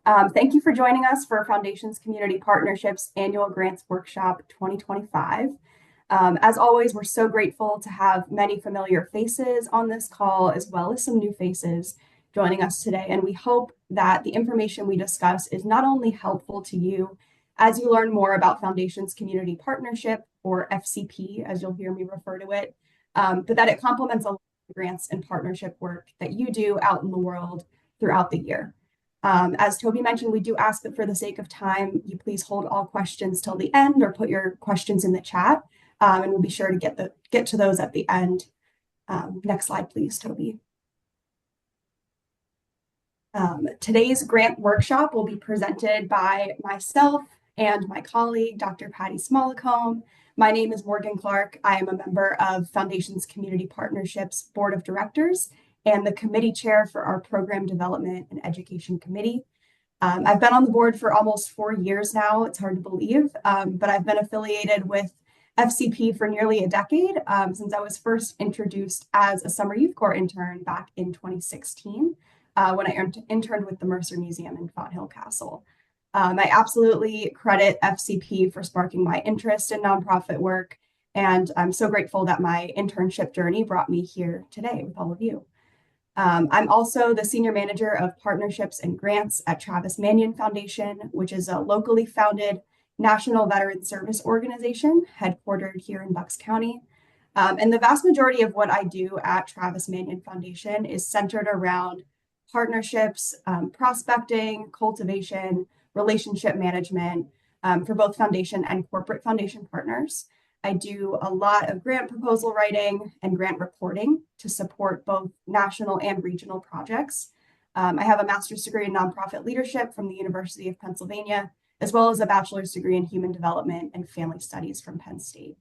Thank you for joining us for Foundations Community Partnerships Annual Grants Workshop 2025. As always, we're so grateful to have many familiar faces on this call, as well as some new faces joining us today. And we hope that the information we discuss is not only helpful to you as you learn more about Foundations Community Partnership, or FCP, as you'll hear me refer to it, but that it complements a lot of grants and partnership work that you do out in the world throughout the year. As Toby mentioned, we do ask that for the sake of time, you please hold all questions till the end or put your questions in the chat, and we'll be sure to get to those at the end. Next slide, please, Toby. Today's grant workshop will be presented by myself and my colleague, Dr. Patty Smallacombe. My name is Morgan Clark. I am a member of Foundations Community Partnerships Board of Directors and the committee chair for our Program Development and Education Committee. I've been on the board for almost 4 years now. It's hard to believe, but I've been affiliated with FCP for nearly a decade, since I was first introduced as a summer youth corps intern back in 2016, when I interned with the Mercer Museum in Fonthill Castle. I absolutely credit FCP for sparking my interest in nonprofit work, and I'm so grateful that my internship journey brought me here today with all of you. I'm also the Senior Manager of Partnerships and Grants at Travis Manion Foundation, which is a locally founded National Veteran Service organization headquartered here in Bucks County. And the vast majority of what I do at Travis Manion Foundation is centered around partnerships, prospecting, cultivation, relationship management for both foundation and corporate foundation partners. I do a lot of grant proposal writing and grant reporting to support both national and regional projects. I have a master's degree in nonprofit leadership from the University of Pennsylvania, as well as a bachelor's degree in human development and family studies from Penn State.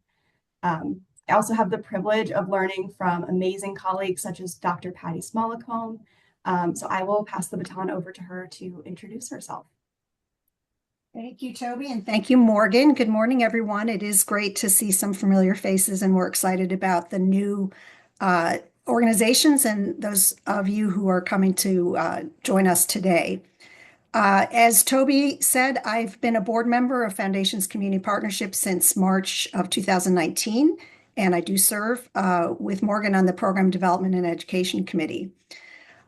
I also have the privilege of learning from amazing colleagues such as Dr. Patty Smallacombe. So I will pass the baton over to her to introduce herself. Thank you, Toby, and thank you, Morgan. Good morning, everyone. It is great to see some familiar faces, and we're excited about the new organizations and those of you who are coming to join us today. As Toby said, I've been a board member of Foundations Community Partnership since March of 2019, and I do serve with Morgan on the Program Development and Education Committee.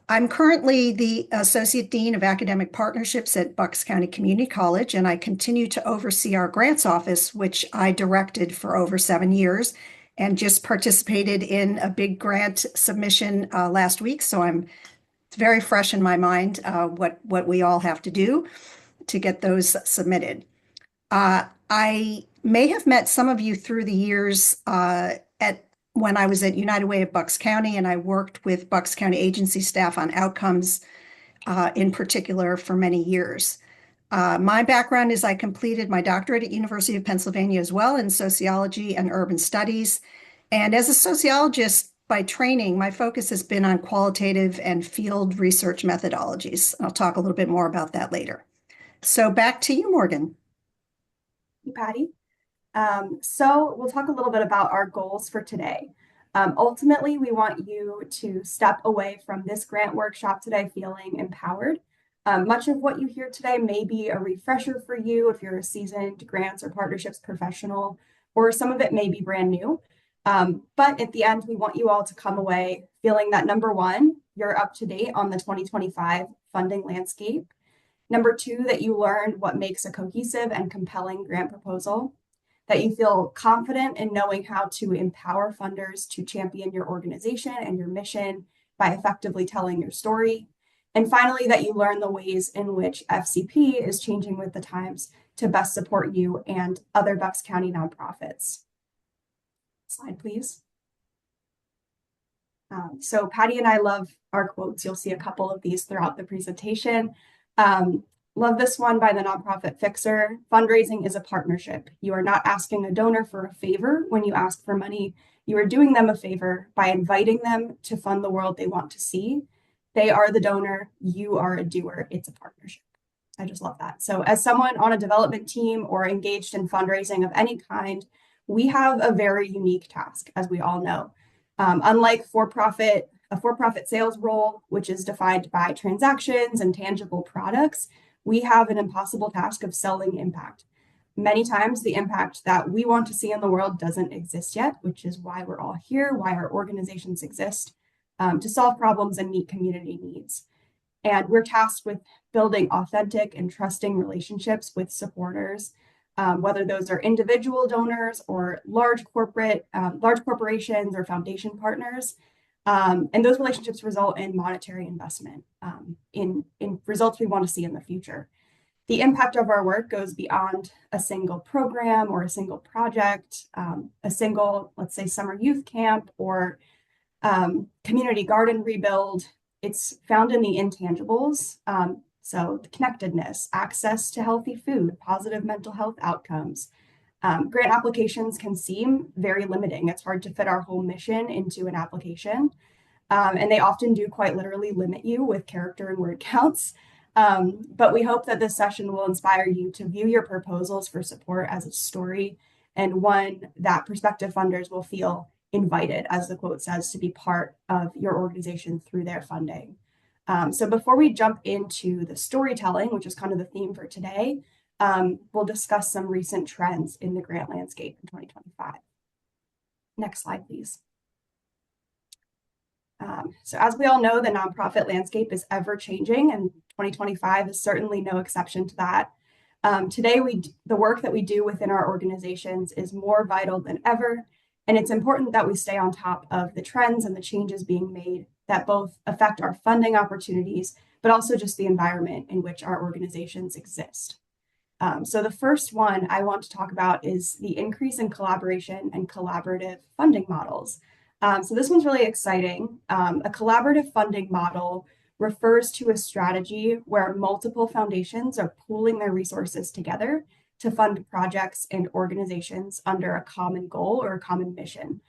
I'm currently the Associate Dean of Academic Partnerships at Bucks County Community College, and I continue to oversee our grants office, which I directed for over 7 years and just participated in a big grant submission last week. So it's very fresh in my mind what we all have to do to get those submitted. I may have met some of you through the years when I was at United Way of Bucks County, and I worked with Bucks County agency staff on outcomes in particular for many years. My background is I completed my doctorate at University of Pennsylvania as well in sociology and urban studies. And as a sociologist by training, my focus has been on qualitative and field research methodologies. I'll talk a little bit more about that later. So back to you, Morgan. Thank you, Patty. So we'll talk a little bit about our goals for today. Ultimately, we want you to step away from this grant workshop today feeling empowered. Much of what you hear today may be a refresher for you if you're a seasoned grants or partnerships professional, or some of it may be brand new. But at the end, we want you all to come away feeling that number one, you're up to date on the 2025 funding landscape. Number two, that you learned what makes a cohesive and compelling grant proposal. That you feel confident in knowing how to empower funders to champion your organization and your mission by effectively telling your story. And finally, that you learn the ways in which FCP is changing with the times to best support you and other Bucks County nonprofits. Slide, please. So Patty and I love our quotes. You'll see a couple of these throughout the presentation. Love this one by the nonprofit Fixer. Fundraising is a partnership. You are not asking a donor for a favor when you ask for money. You are doing them a favor by inviting them to fund the world they want to see. They are the donor. You are a doer. It's a partnership. I just love that. So as someone on a development team or engaged in fundraising of any kind, we have a very unique task, as we all know. Unlike a for-profit sales role, which is defined by transactions and tangible products, we have an impossible task of selling impact. Many times, the impact that we want to see in the world doesn't exist yet, which is why we're all here, why our organizations exist, to solve problems and meet community needs. And we're tasked with building authentic and trusting relationships with supporters, whether those are individual donors or large corporations or foundation partners. And those relationships result in monetary investment, in results we want to see in the future. The impact of our work goes beyond a single program or a single project, a single, let's say, summer youth camp or community garden rebuild. It's found in the intangibles. So the connectedness, access to healthy food, positive mental health outcomes. Grant applications can seem very limiting. It's hard to fit our whole mission into an application. And they often do quite literally limit you with character and word counts. But we hope that this session will inspire you to view your proposals for support as a story and one that prospective funders will feel invited, as the quote says, to be part of your organization through their funding. So before we jump into the storytelling, which is kind of the theme for today, we'll discuss some recent trends in the grant landscape in 2025. Next slide, please. So as we all know, the nonprofit landscape is ever changing, and 2025 is certainly no exception to that. Today, the work that we do within our organizations is more vital than ever, and it's important that we stay on top of the trends and the changes being made that both affect our funding opportunities, but also just the environment in which our organizations exist. So the first one I want to talk about is the increase in collaboration and collaborative funding models. So this one's really exciting. A collaborative funding model refers to a strategy where multiple foundations are pooling their resources together to fund projects and organizations under a common goal or a common mission.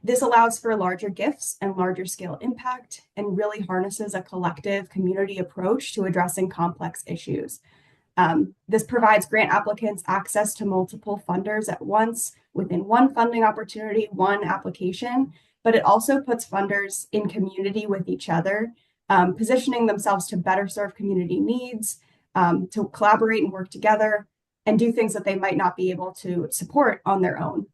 This allows for larger gifts and larger scale impact and really harnesses a collective community approach to addressing complex issues. This provides grant applicants access to multiple funders at once within one funding opportunity, one application, but it also puts funders in community with each other, positioning themselves to better serve community needs, to collaborate and work together, and do things that they might not be able to support on their own.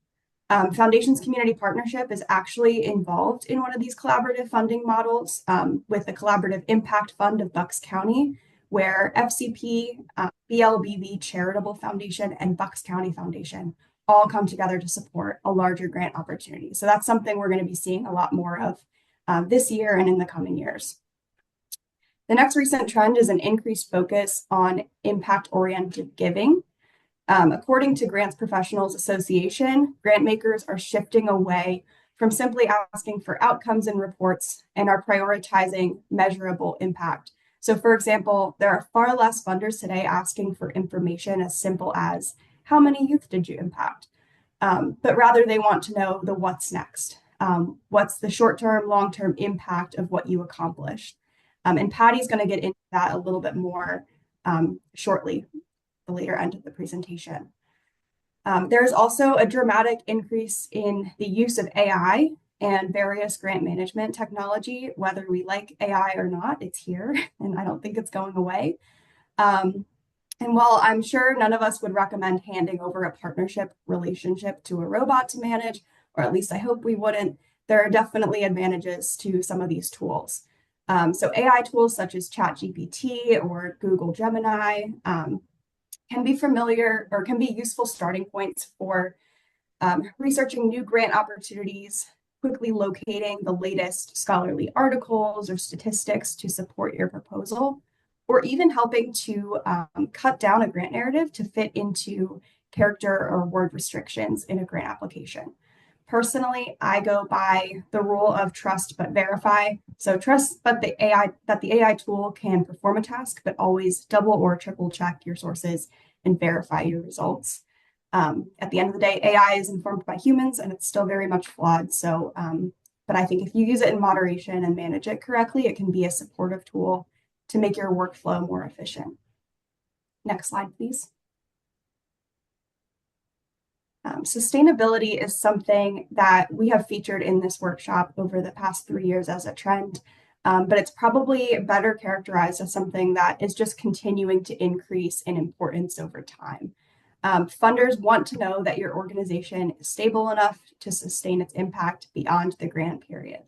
Foundations Community Partnership is actually involved in one of these collaborative funding models with the Collaborative Impact Fund of Bucks County, where FCP, BLBV Charitable Foundation, and Bucks County Foundation all come together to support a larger grant opportunity. So that's something we're going to be seeing a lot more of this year and in the coming years. The next recent trend is an increased focus on impact-oriented giving. According to Grants Professionals Association, grant makers are shifting away from simply asking for outcomes and reports and are prioritizing measurable impact. So for example, there are far less funders today asking for information as simple as how many youth did you impact? But rather they want to know the what's next. What's the short-term, long-term impact of what you accomplished? And Patty's going to get into that a little bit more shortly, the later end of the presentation. There is also a dramatic increase in the use of AI and various grant management technology. Whether we like AI or not, it's here, and I don't think it's going away. And while I'm sure none of us would recommend handing over a partnership relationship to a robot to manage, or at least I hope we wouldn't, there are definitely advantages to some of these tools. So AI tools such as ChatGPT or Google Gemini can be familiar or can be useful starting points for researching new grant opportunities, quickly locating the latest scholarly articles or statistics to support your proposal, or even helping to cut down a grant narrative to fit into character or word restrictions in a grant application. Personally, I go by the rule of trust but verify. So trust but the AI tool can perform a task, but always double or triple check your sources and verify your results. At the end of the day, AI is informed by humans and it's still very much flawed. So, but I think if you use it in moderation and manage it correctly, it can be a supportive tool to make your workflow more efficient. Next slide, please. Sustainability is something that we have featured in this workshop over the past 3 years as a trend. but it's probably better characterized as something that is just continuing to increase in importance over time. Funders want to know that your organization is stable enough to sustain its impact beyond the grant period.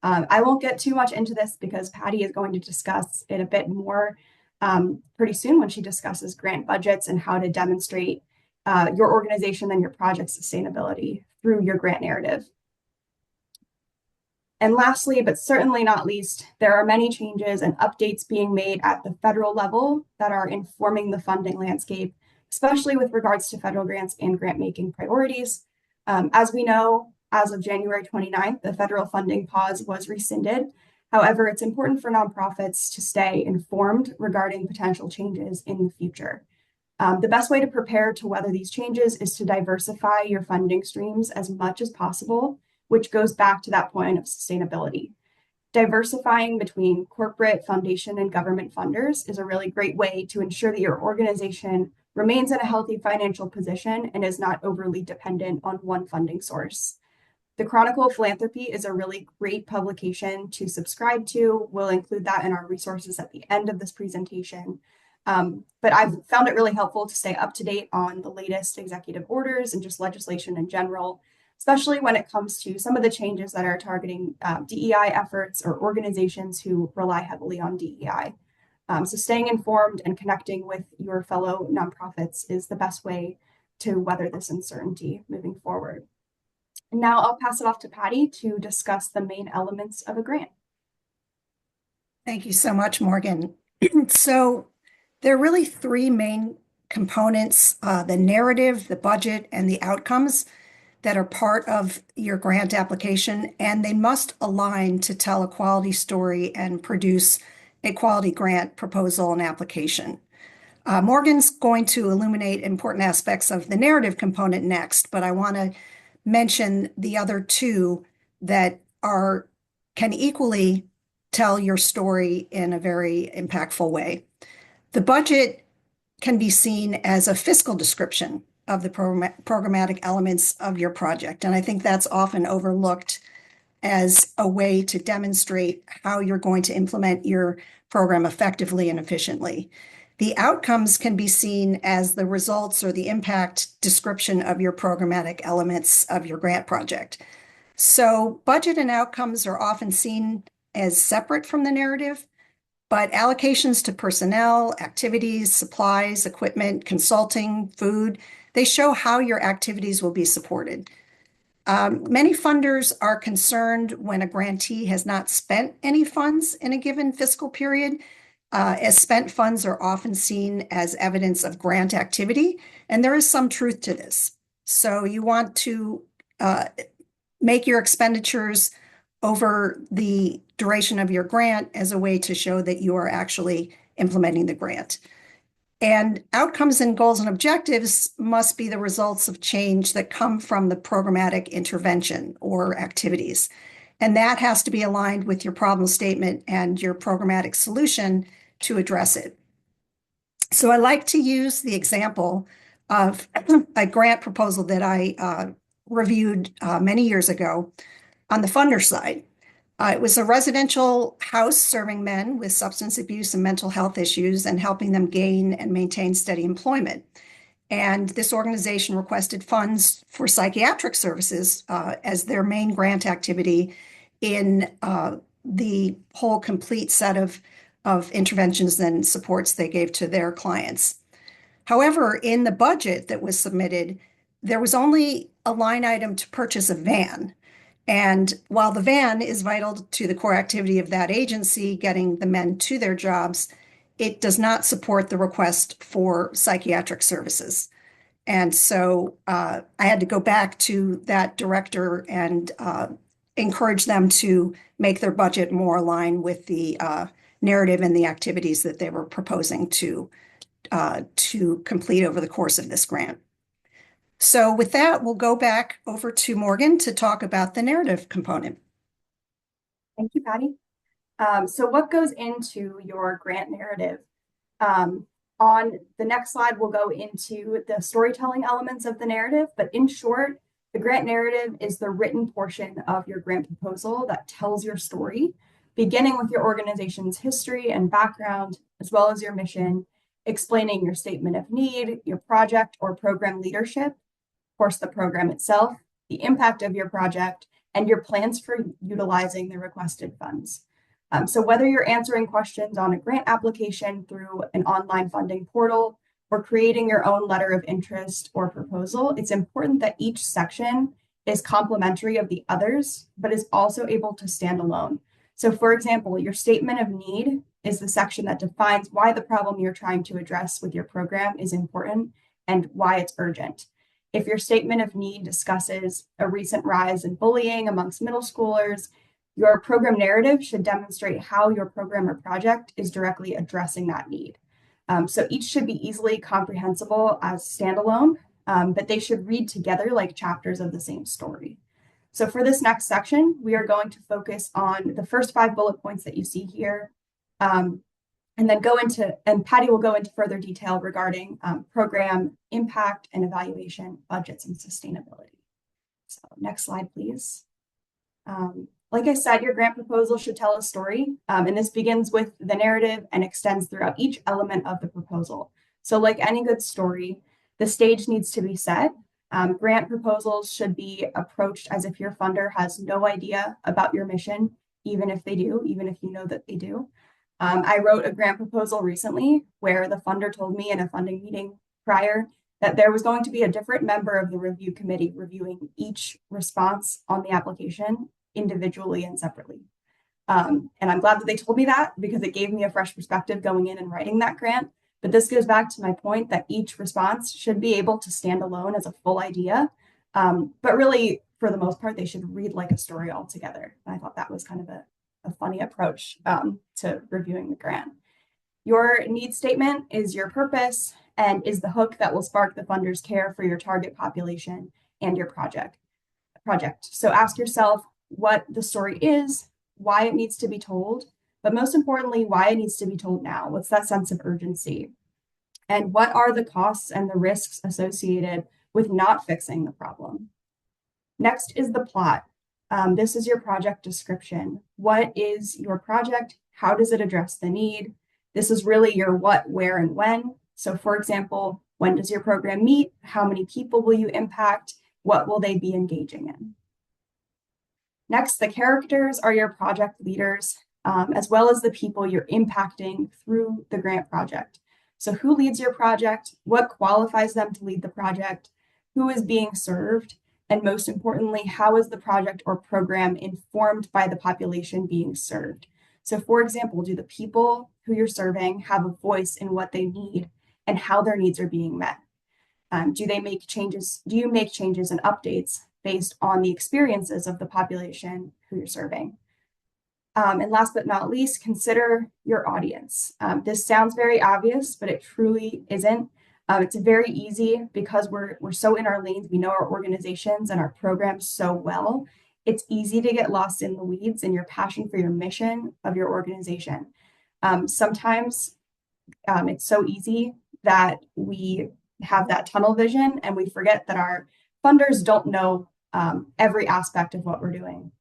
I won't get too much into this because Patty is going to discuss it a bit more pretty soon when she discusses grant budgets and how to demonstrate your organization and your project sustainability through your grant narrative. And lastly, but certainly not least, there are many changes and updates being made at the federal level that are informing the funding landscape, especially with regards to federal grants and grant making priorities. As we know, as of January 29th, the federal funding pause was rescinded. However, it's important for nonprofits to stay informed regarding potential changes in the future. The best way to prepare to weather these changes is to diversify your funding streams as much as possible, which goes back to that point of sustainability. Diversifying between corporate, foundation, and government funders is a really great way to ensure that your organization remains in a healthy financial position and is not overly dependent on one funding source. The Chronicle of Philanthropy is a really great publication to subscribe to. We'll include that in our resources at the end of this presentation. But I've found it really helpful to stay up to date on the latest executive orders and just legislation in general, especially when it comes to some of the changes that are targeting DEI efforts or organizations who rely heavily on DEI. So staying informed and connecting with your fellow nonprofits is the best way to weather this uncertainty moving forward. And now I'll pass it off to Patty to discuss the main elements of a grant. Thank you so much, Morgan. So there are really three main components, the narrative, the budget, and the outcomes that are part of your grant application, and they must align to tell a quality story and produce a quality grant proposal and application. Morgan's going to illuminate important aspects of the narrative component next, but I want to mention the other two that can equally tell your story in a very impactful way. The budget can be seen as a fiscal description of the programmatic elements of your project. And I think that's often overlooked as a way to demonstrate how you're going to implement your program effectively and efficiently. The outcomes can be seen as the results or the impact description of your programmatic elements of your grant project. So budget and outcomes are often seen as separate from the narrative, but allocations to personnel, activities, supplies, equipment, consulting, food, they show how your activities will be supported. Many funders are concerned when a grantee has not spent any funds in a given fiscal period, as spent funds are often seen as evidence of grant activity, and there is some truth to this. So you want to make your expenditures over the duration of your grant as a way to show that you are actually implementing the grant. And outcomes and goals and objectives must be the results of change that come from the programmatic intervention or activities. And that has to be aligned with your problem statement and your programmatic solution to address it. So I like to use the example of a grant proposal that I reviewed many years ago on the funder side. It was a residential house serving men with substance abuse and mental health issues and helping them gain and maintain steady employment. And this organization requested funds for psychiatric services as their main grant activity in the whole complete set of interventions and supports they gave to their clients. However, in the budget that was submitted, there was only a line item to purchase a van. And while the van is vital to the core activity of that agency, getting the men to their jobs, it does not support the request for psychiatric services. And so I had to go back to that director and encourage them to make their budget more aligned with the narrative and the activities that they were proposing to complete over the course of this grant. So with that, we'll go back over to Morgan to talk about the narrative component. Thank you, Patty. So what goes into your grant narrative? On the next slide, we'll go into the storytelling elements of the narrative, but in short, the grant narrative is the written portion of your grant proposal that tells your story. beginning with your organization's history and background, as well as your mission, explaining your statement of need, your project or program leadership, of course, the program itself, the impact of your project, and your plans for utilizing the requested funds. So whether you're answering questions on a grant application through an online funding portal or creating your own letter of interest or proposal, it's important that each section is complementary of the others, but is also able to stand alone. So for example, your statement of need is the section that defines why the problem you're trying to address with your program is important and why it's urgent. If your statement of need discusses a recent rise in bullying amongst middle schoolers, your program narrative should demonstrate how your program or project is directly addressing that need. So each should be easily comprehensible as standalone, but they should read together like chapters of the same story. So for this next section, we are going to focus on the first 5 bullet points that you see here, and then Patty will go into further detail regarding program impact and evaluation, budgets, and sustainability. So next slide, please. Like I said, your grant proposal should tell a story, and this begins with the narrative and extends throughout each element of the proposal. So like any good story, the stage needs to be set. Grant proposals should be approached as if your funder has no idea about your mission, even if they do, even if you know that they do. I wrote a grant proposal recently where the funder told me in a funding meeting prior that there was going to be a different member of the review committee reviewing each response on the application individually and separately. And I'm glad that they told me that because it gave me a fresh perspective going in and writing that grant. But this goes back to my point that each response should be able to stand alone as a full idea. But really, for the most part, they should read like a story altogether. And I thought that was kind of a funny approach to reviewing the grant. Your need statement is your purpose and is the hook that will spark the funder's care for your target population and your project. So ask yourself what the story is, why it needs to be told, but most importantly, why it needs to be told now. What's that sense of urgency? And what are the costs and the risks associated with not fixing the problem? Next is the plot. This is your project description. What is your project? How does it address the need? This is really your what, where, and when. So for example, when does your program meet? How many people will you impact? What will they be engaging in? Next, the characters are your project leaders, as well as the people you're impacting through the grant project. So who leads your project? What qualifies them to lead the project? Who is being served? And most importantly, how is the project or program informed by the population being served? So for example, do the people who you're serving have a voice in what they need and how their needs are being met? Do you make changes and updates based on the experiences of the population who you're serving? And last but not least, consider your audience. This sounds very obvious, but it truly isn't. It's very easy because we're so in our lanes. We know our organizations and our programs so well. It's easy to get lost in the weeds in your passion for your mission of your organization. Sometimes it's so easy that we have that tunnel vision and we forget that our funders don't know every aspect of what we're doing.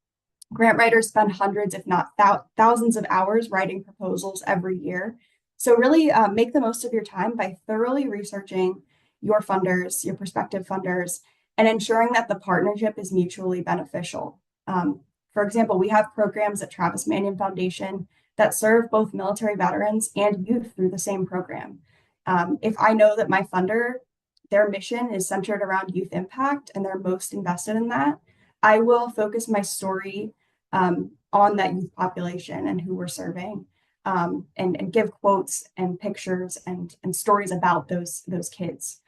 Grant writers spend hundreds, if not thousands of hours writing proposals every year. So really make the most of your time by thoroughly researching your funders, your prospective funders, and ensuring that the partnership is mutually beneficial. For example, we have programs at Travis Manion Foundation that serve both military veterans and youth through the same program. If I know that my funder, their mission is centered around youth impact and they're most invested in that, I will focus my story on that youth population and who we're serving, and give quotes and pictures and stories about those kids.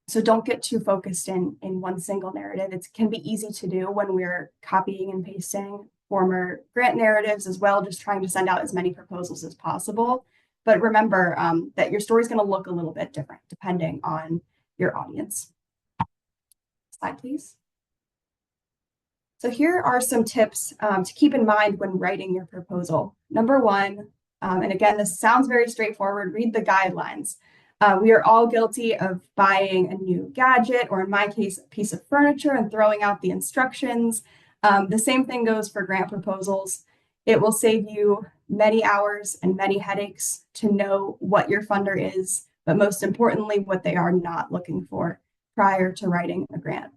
So don't get too focused in one single narrative. It can be easy to do when we're copying and pasting former grant narratives as well, just trying to send out as many proposals as possible. But remember that your story is going to look a little bit different depending on your audience. Slide, please. So here are some tips to keep in mind when writing your proposal. Number one, and again, this sounds very straightforward, read the guidelines. We are all guilty of buying a new gadget, or in my case, a piece of furniture and throwing out the instructions. The same thing goes for grant proposals. It will save you many hours and many headaches to know what your funder is, but most importantly, what they are not looking for prior to writing a grant.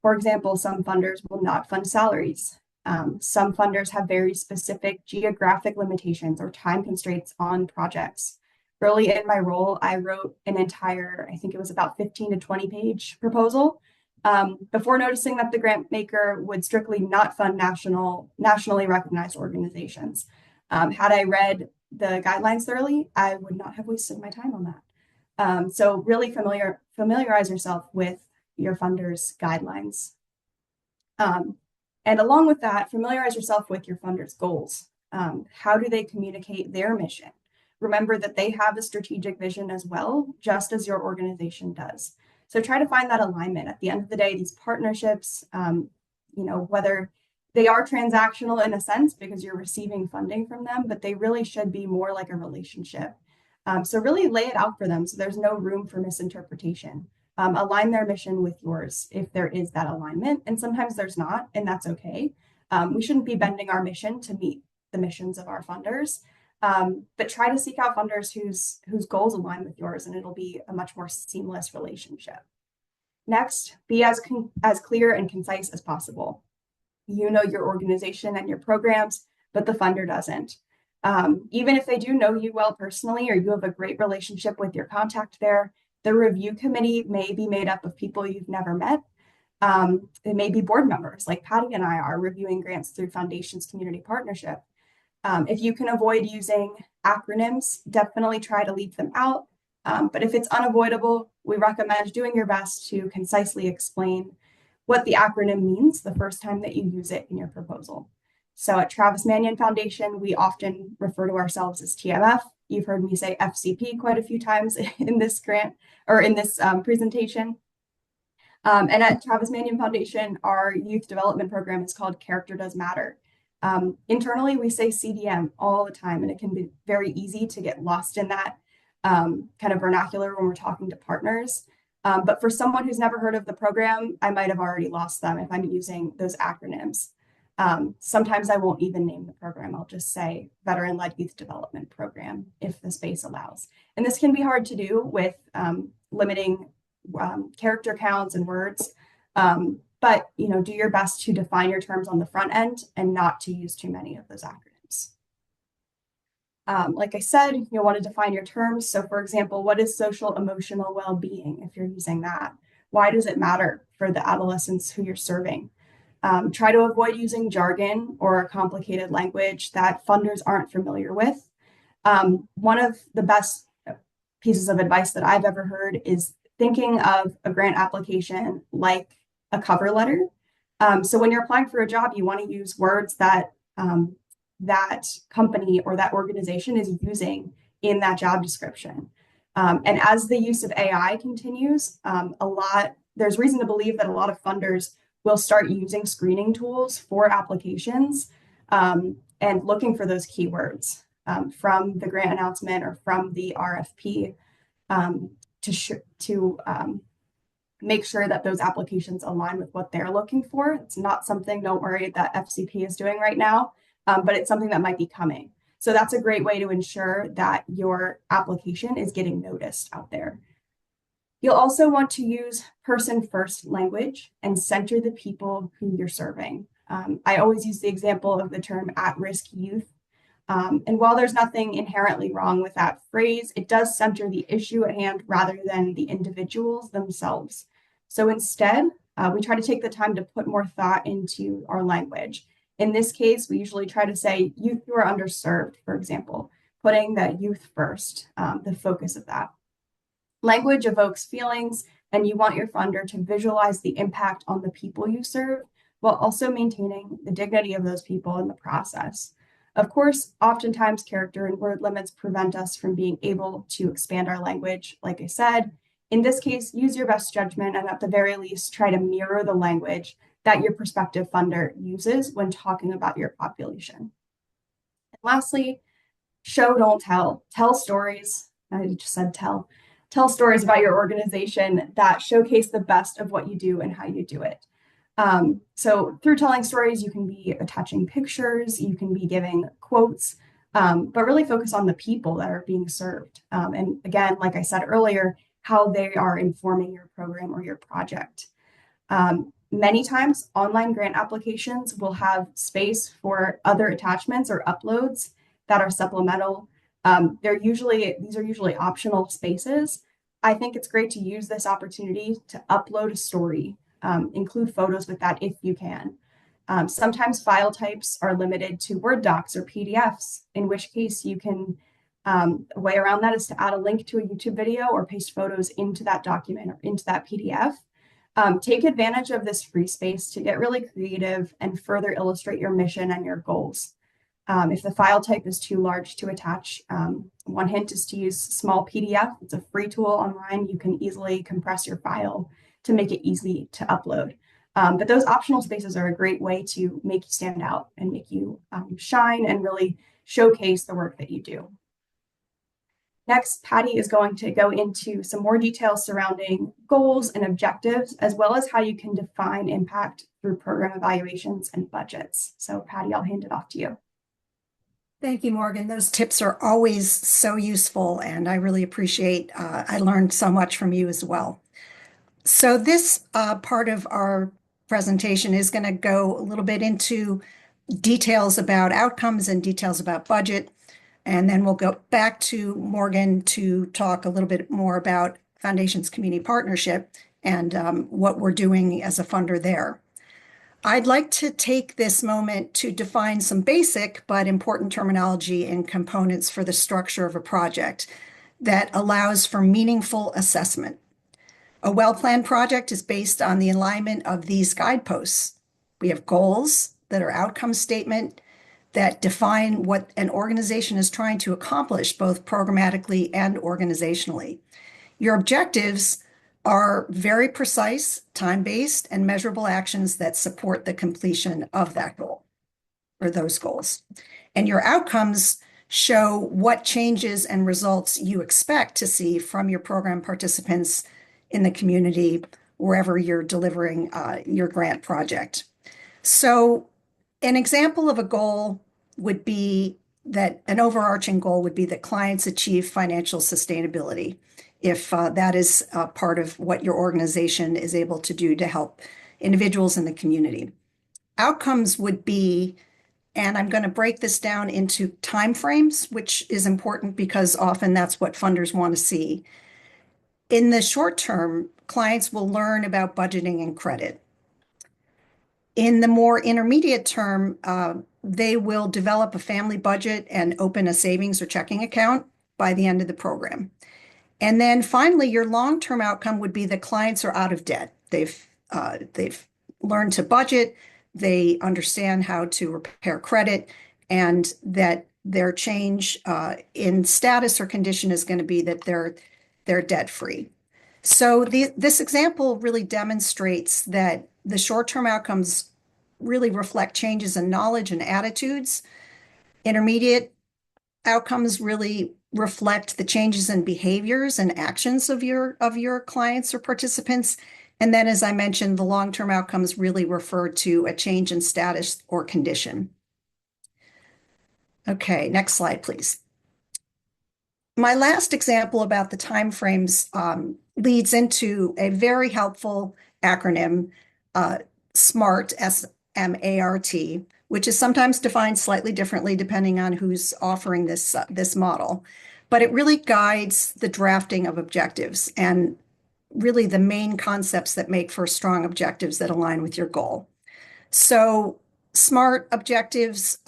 For example, some funders will not fund salaries. Some funders have very specific geographic limitations or time constraints on projects. Early in my role, I wrote an entire, I think it was about 15 to 20 page proposal before noticing that the grant maker would strictly not fund nationally recognized organizations. Had I read the guidelines thoroughly, I would not have wasted my time on that. So really familiarize yourself with your funder's guidelines. And along with that, familiarize yourself with your funder's goals. How do they communicate their mission? Remember that they have a strategic vision as well, just as your organization does. So try to find that alignment. At the end of the day, these partnerships, whether they are transactional in a sense because you're receiving funding from them, but they really should be more like a relationship. So really lay it out for them so there's no room for misinterpretation. Align their mission with yours if there is that alignment, and sometimes there's not, and that's okay. We shouldn't be bending our mission to meet the missions of our funders, but try to seek out funders whose goals align with yours, and it'll be a much more seamless relationship. Next, be as clear and concise as possible. You know your organization and your programs, but the funder doesn't. Even if they do know you well personally, or you have a great relationship with your contact there, the review committee may be made up of people you've never met. It may be board members like Patty and I are reviewing grants through Foundations Community Partnership. If you can avoid using acronyms, definitely try to leave them out. But if it's unavoidable, we recommend doing your best to concisely explain what the acronym means the first time that you use it in your proposal. So at Travis Manion Foundation, we often refer to ourselves as TMF. You've heard me say FCP quite a few times in this grant or in this presentation. And at Travis Manion Foundation, our youth development program is called Character Does Matter. Internally, we say CDM all the time, and it can be very easy to get lost in that kind of vernacular when we're talking to partners. But for someone who's never heard of the program, I might have already lost them if I'm using those acronyms. Sometimes I won't even name the program. I'll just say Veteran-Led Youth Development Program if the space allows. And this can be hard to do with limiting character counts and words. But do your best to define your terms on the front end and not to use too many of those acronyms. Like I said, you'll want to define your terms. So for example, what is social emotional well-being if you're using that? Why does it matter for the adolescents who you're serving? Try to avoid using jargon or complicated language that funders aren't familiar with. One of the best pieces of advice that I've ever heard is thinking of a grant application like a cover letter. So when you're applying for a job, you want to use words that that company or that organization is using in that job description. And as the use of AI continues, there's reason to believe that a lot of funders will start using screening tools for applications and looking for those keywords from the grant announcement or from the RFP to make sure that those applications align with what they're looking for. It's not something, don't worry, that FCP is doing right now, but it's something that might be coming. So that's a great way to ensure that your application is getting noticed out there. You'll also want to use person-first language and center the people who you're serving. I always use the example of the term at-risk youth. And while there's nothing inherently wrong with that phrase, it does center the issue at hand rather than the individuals themselves. So instead, we try to take the time to put more thought into our language. In this case, we usually try to say youth who are underserved, for example, putting the youth first, the focus of that. Language evokes feelings, and you want your funder to visualize the impact on the people you serve while also maintaining the dignity of those people in the process. Of course, oftentimes character and word limits prevent us from being able to expand our language, like I said. In this case, use your best judgment and at the very least, try to mirror the language that your prospective funder uses when talking about your population. And lastly, show, don't tell. Tell stories. I just said tell. Tell stories about your organization that showcase the best of what you do and how you do it. So through telling stories, you can be attaching pictures, you can be giving quotes, but really focus on the people that are being served. And again, like I said earlier, how they are informing your program or your project. Many times, online grant applications will have space for other attachments or uploads that are supplemental. These are usually optional spaces. I think it's great to use this opportunity to upload a story, include photos with that if you can. Sometimes file types are limited to Word docs or PDFs, in which case you can a way around that is to add a link to a YouTube video or paste photos into that document or into that PDF. Take advantage of this free space to get really creative and further illustrate your mission and your goals. If the file type is too large to attach, one hint is to use small PDF. It's a free tool online. You can easily compress your file to make it easy to upload. But those optional spaces are a great way to make you stand out and make you shine and really showcase the work that you do. Next, Patty is going to go into some more details surrounding goals and objectives, as well as how you can define impact through program evaluations and budgets. So Patty, I'll hand it off to you. Thank you, Morgan. Those tips are always so useful, and I really appreciate, I learned so much from you as well. So this part of our presentation is going to go a little bit into details about outcomes and details about budget. And then we'll go back to Morgan to talk a little bit more about Foundation's community partnership and what we're doing as a funder there. I'd like to take this moment to define some basic but important terminology and components for the structure of a project that allows for meaningful assessment. A well-planned project is based on the alignment of these guideposts. We have goals that are outcome statement that define what an organization is trying to accomplish, both programmatically and organizationally. Your objectives are very precise, time-based, and measurable actions that support the completion of that goal or those goals. And your outcomes show what changes and results you expect to see from your program participants in the community, wherever you're delivering your grant project. So an example of a goal would be that an overarching goal would be that clients achieve financial sustainability, if that is part of what your organization is able to do to help individuals in the community. Outcomes would be, and I'm going to break this down into timeframes, which is important because often that's what funders want to see. In the short term, clients will learn about budgeting and credit. In the more intermediate term, they will develop a family budget and open a savings or checking account by the end of the program. And then finally, your long-term outcome would be that clients are out of debt. They've learned to budget, they understand how to repair credit, and that their change in status or condition is going to be that they're debt-free. So this example really demonstrates that the short-term outcomes really reflect changes in knowledge and attitudes. Intermediate outcomes really reflect the changes in behaviors and actions of your clients or participants. And then, as I mentioned, the long-term outcomes really refer to a change in status or condition. Okay, next slide, please. My last example about the timeframes leads into a very helpful acronym, SMART, S-M-A-R-T, which is sometimes defined slightly differently depending on who's offering this model. But it really guides the drafting of objectives and really the main concepts that make for strong objectives that align with your goal. So SMART objectives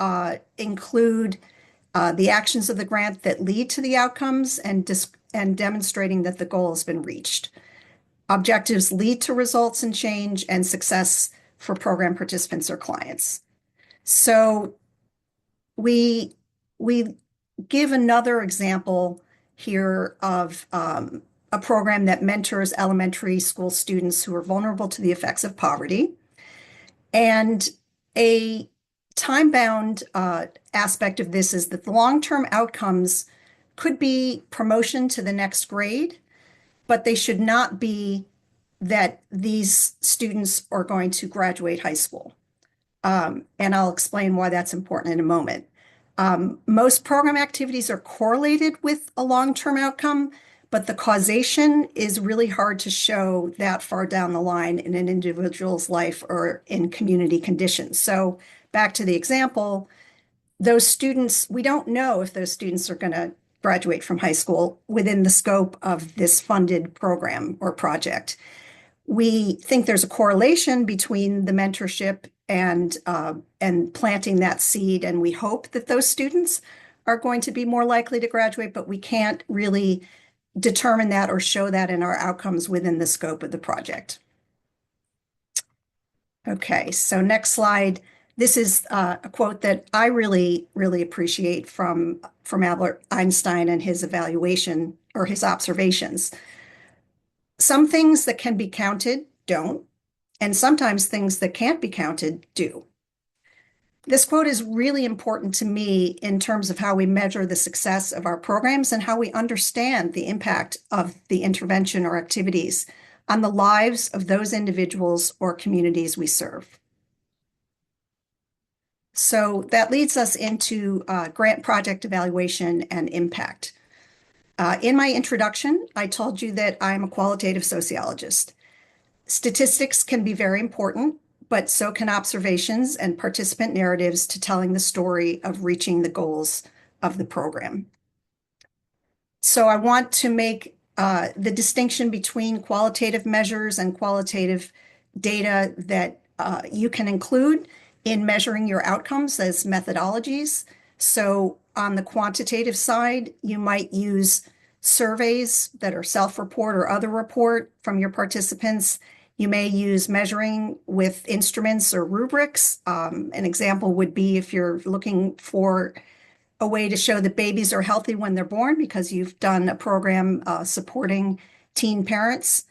include the actions of the grant that lead to the outcomes and demonstrating that the goal has been reached. Objectives lead to results and change and success for program participants or clients. So we give another example here of a program that mentors elementary school students who are vulnerable to the effects of poverty. And a time-bound aspect of this is that the long-term outcomes could be promotion to the next grade, but they should not be that these students are going to graduate high school. And I'll explain why that's important in a moment. Most program activities are correlated with a long-term outcome, but the causation is really hard to show that far down the line in an individual's life or in community conditions. So back to the example, those students, we don't know if those students are going to graduate from high school within the scope of this funded program or project. We think there's a correlation between the mentorship and planting that seed, and we hope that those students are going to be more likely to graduate, but we can't really determine that or show that in our outcomes within the scope of the project. Okay, so next slide. This is a quote that I really, really appreciate from Albert Einstein and his evaluation or his observations. Some things that can be counted don't, and sometimes things that can't be counted do. This quote is really important to me in terms of how we measure the success of our programs and how we understand the impact of the intervention or activities on the lives of those individuals or communities we serve. So that leads us into grant project evaluation and impact. In my introduction, I told you that I'm a qualitative sociologist. Statistics can be very important, but so can observations and participant narratives to telling the story of reaching the goals of the program. So I want to make the distinction between qualitative measures and qualitative data that you can include in measuring your outcomes as methodologies. So on the quantitative side, you might use surveys that are self-report or other report from your participants. You may use measuring with instruments or rubrics. An example would be if you're looking for a way to show that babies are healthy when they're born because you've done a program supporting teen parents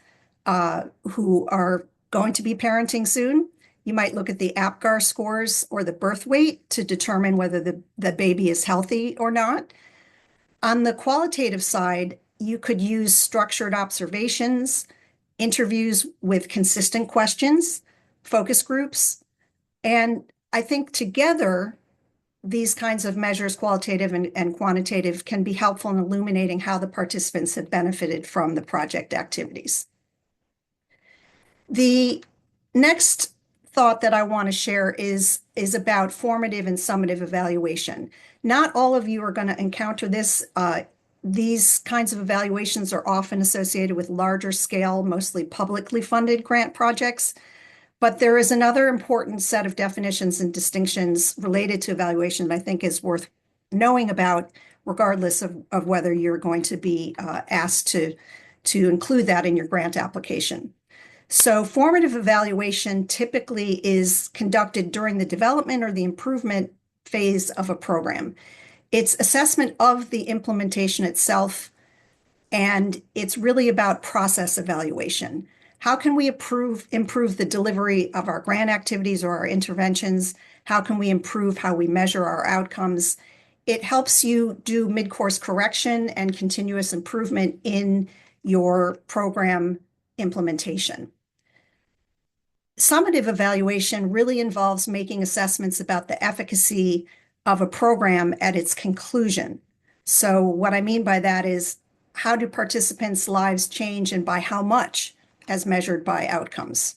who are going to be parenting soon. You might look at the APGAR scores or the birth weight to determine whether the baby is healthy or not. On the qualitative side, you could use structured observations, interviews with consistent questions, focus groups, and I think together, these kinds of measures, qualitative and quantitative, can be helpful in illuminating how the participants have benefited from the project activities. The next thought that I want to share is about formative and summative evaluation. Not all of you are going to encounter this. These kinds of evaluations are often associated with larger scale, mostly publicly funded grant projects. But there is another important set of definitions and distinctions related to evaluation that I think is worth knowing about, regardless of whether you're going to be asked to include that in your grant application. So formative evaluation typically is conducted during the development or the improvement phase of a program. It's assessment of the implementation itself, and it's really about process evaluation. How can we improve the delivery of our grant activities or our interventions? How can we improve how we measure our outcomes? It helps you do mid-course correction and continuous improvement in your program implementation. Summative evaluation really involves making assessments about the efficacy of a program at its conclusion. So what I mean by that is, how do participants' lives change and by how much as measured by outcomes?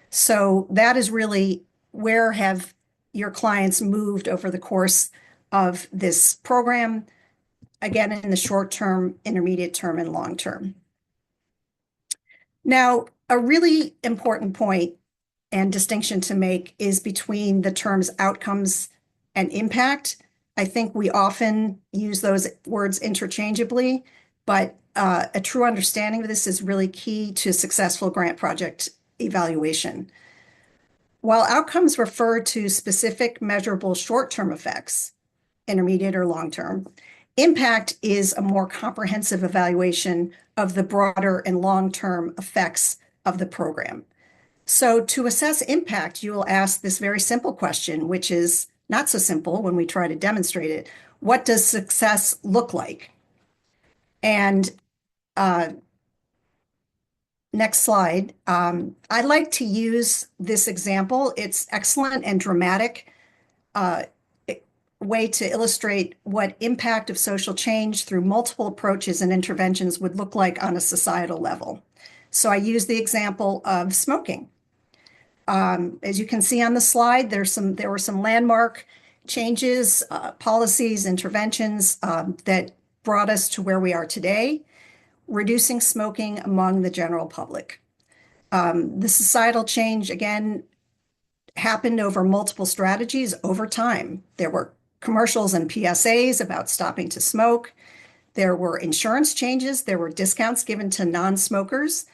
So that is really, where have your clients moved over the course of this program, again, in the short term, intermediate term, and long term. Now, a really important point and distinction to make is between the terms outcomes and impact. I think we often use those words interchangeably, but a true understanding of this is really key to successful grant project evaluation. While outcomes refer to specific measurable short-term effects, intermediate or long-term, impact is a more comprehensive evaluation of the broader and long-term effects of the program. So to assess impact, you will ask this very simple question, which is not so simple when we try to demonstrate it. What does success look like? And next slide. I like to use this example. It's excellent and dramatic uh, way to illustrate what impact of social change through multiple approaches and interventions would look like on a societal level. So I use the example of smoking. As you can see on the slide, there were some landmark changes, policies, interventions that brought us to where we are today, reducing smoking among the general public. The societal change, again, happened over multiple strategies over time. There were commercials and PSAs about stopping to smoke. There were insurance changes. There were discounts given to non-smokers.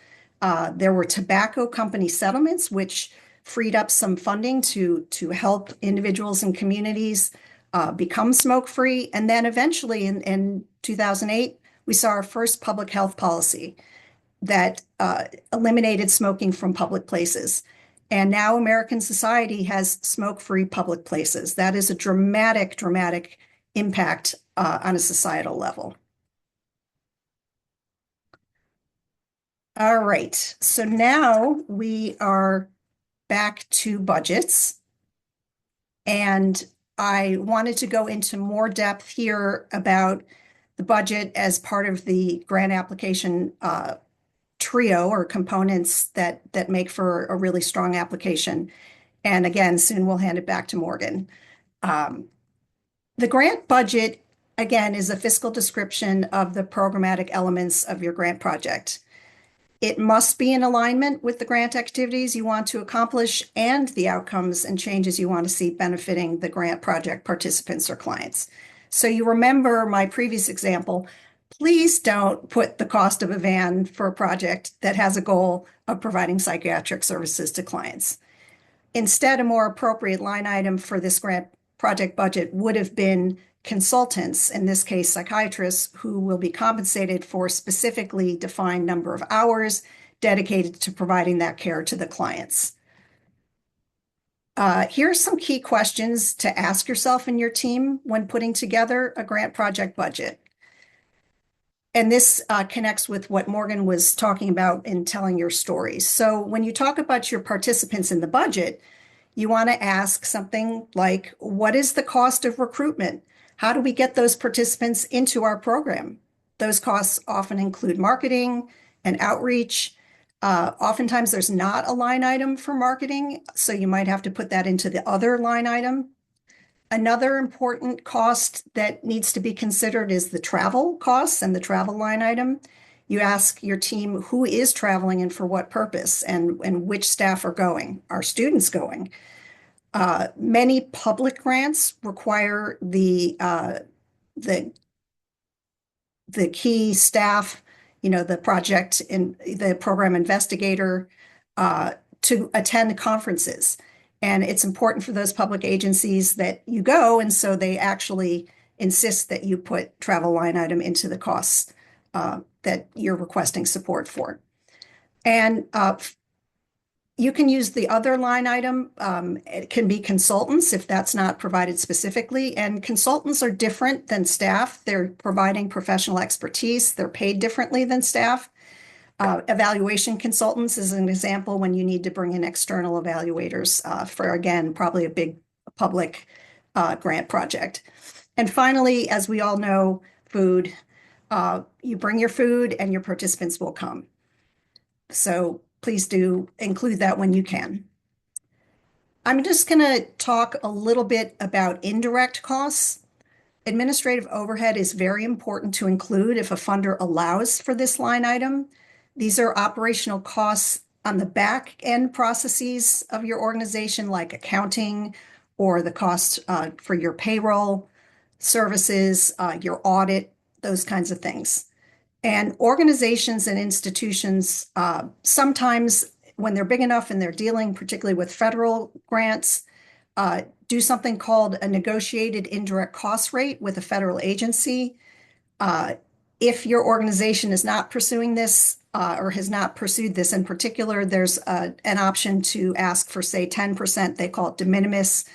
There were tobacco company settlements, which freed up some funding to help individuals and communities become smoke-free. And then eventually in 2008, we saw our first public health policy that eliminated smoking from public places. And now American society has smoke-free public places. That is a dramatic, dramatic impact on a societal level. All right, so now we are back to budgets. And I wanted to go into more depth here about the budget as part of the grant application trio or components that make for a really strong application. And again, soon we'll hand it back to Morgan. Um, the grant budget, again, is a fiscal description of the programmatic elements of your grant project. It must be in alignment with the grant activities you want to accomplish and the outcomes and changes you want to see benefiting the grant project participants or clients. So you remember my previous example, please don't put the cost of a van for a project that has a goal of providing psychiatric services to clients. Instead, a more appropriate line item for this grant project budget would have been consultants, in this case, psychiatrists, who will be compensated for specifically defined number of hours dedicated to providing that care to the clients. Here are some key questions to ask yourself and your team when putting together a grant project budget. And this connects with what Morgan was talking about in telling your stories. So when you talk about your participants in the budget, you want to ask something like, what is the cost of recruitment? How do we get those participants into our program? Those costs often include marketing and outreach. Oftentimes there's not a line item for marketing, so you might have to put that into the other line item. Another important cost that needs to be considered is the travel costs and the travel line item. You ask your team who is traveling and for what purpose and which staff are going. Are students going? Many public grants require the key staff, the project and the program investigator to attend conferences. And it's important for those public agencies that you go, and so they actually insist that you put travel line item into the costs that you're requesting support for. And you can use the other line item. It can be consultants if that's not provided specifically. And consultants are different than staff. They're providing professional expertise. They're paid differently than staff. Evaluation consultants is an example when you need to bring in external evaluators for, again, probably a big public grant project. And finally, as we all know, food. You bring your food and your participants will come. So please do include that when you can. I'm just going to talk a little bit about indirect costs. Administrative overhead is very important to include if a funder allows for this line item. These are operational costs on the back end processes of your organization, like accounting or the cost for your payroll services, your audit, those kinds of things. And organizations and institutions, sometimes when they're big enough and they're dealing particularly with federal grants, do something called a negotiated indirect cost rate with a federal agency. If your organization is not pursuing this or has not pursued this in particular, there's an option to ask for, say, 10%. They call it de minimis.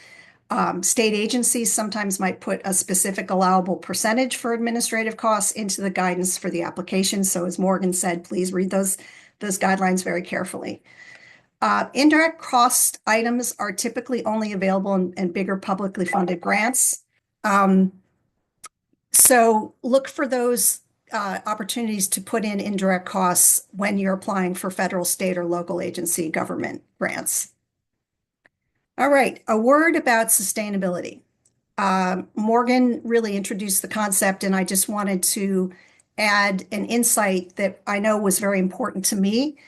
State agencies sometimes might put a specific allowable percentage for administrative costs into the guidance for the application. So as Morgan said, please read those those guidelines very carefully. Indirect cost items are typically only available in bigger publicly funded grants. Um, so look for those opportunities to put in indirect costs when you're applying for federal, state, or local agency government grants. All right, a word about sustainability. Morgan really introduced the concept, and I just wanted to add an insight that I know was very important to me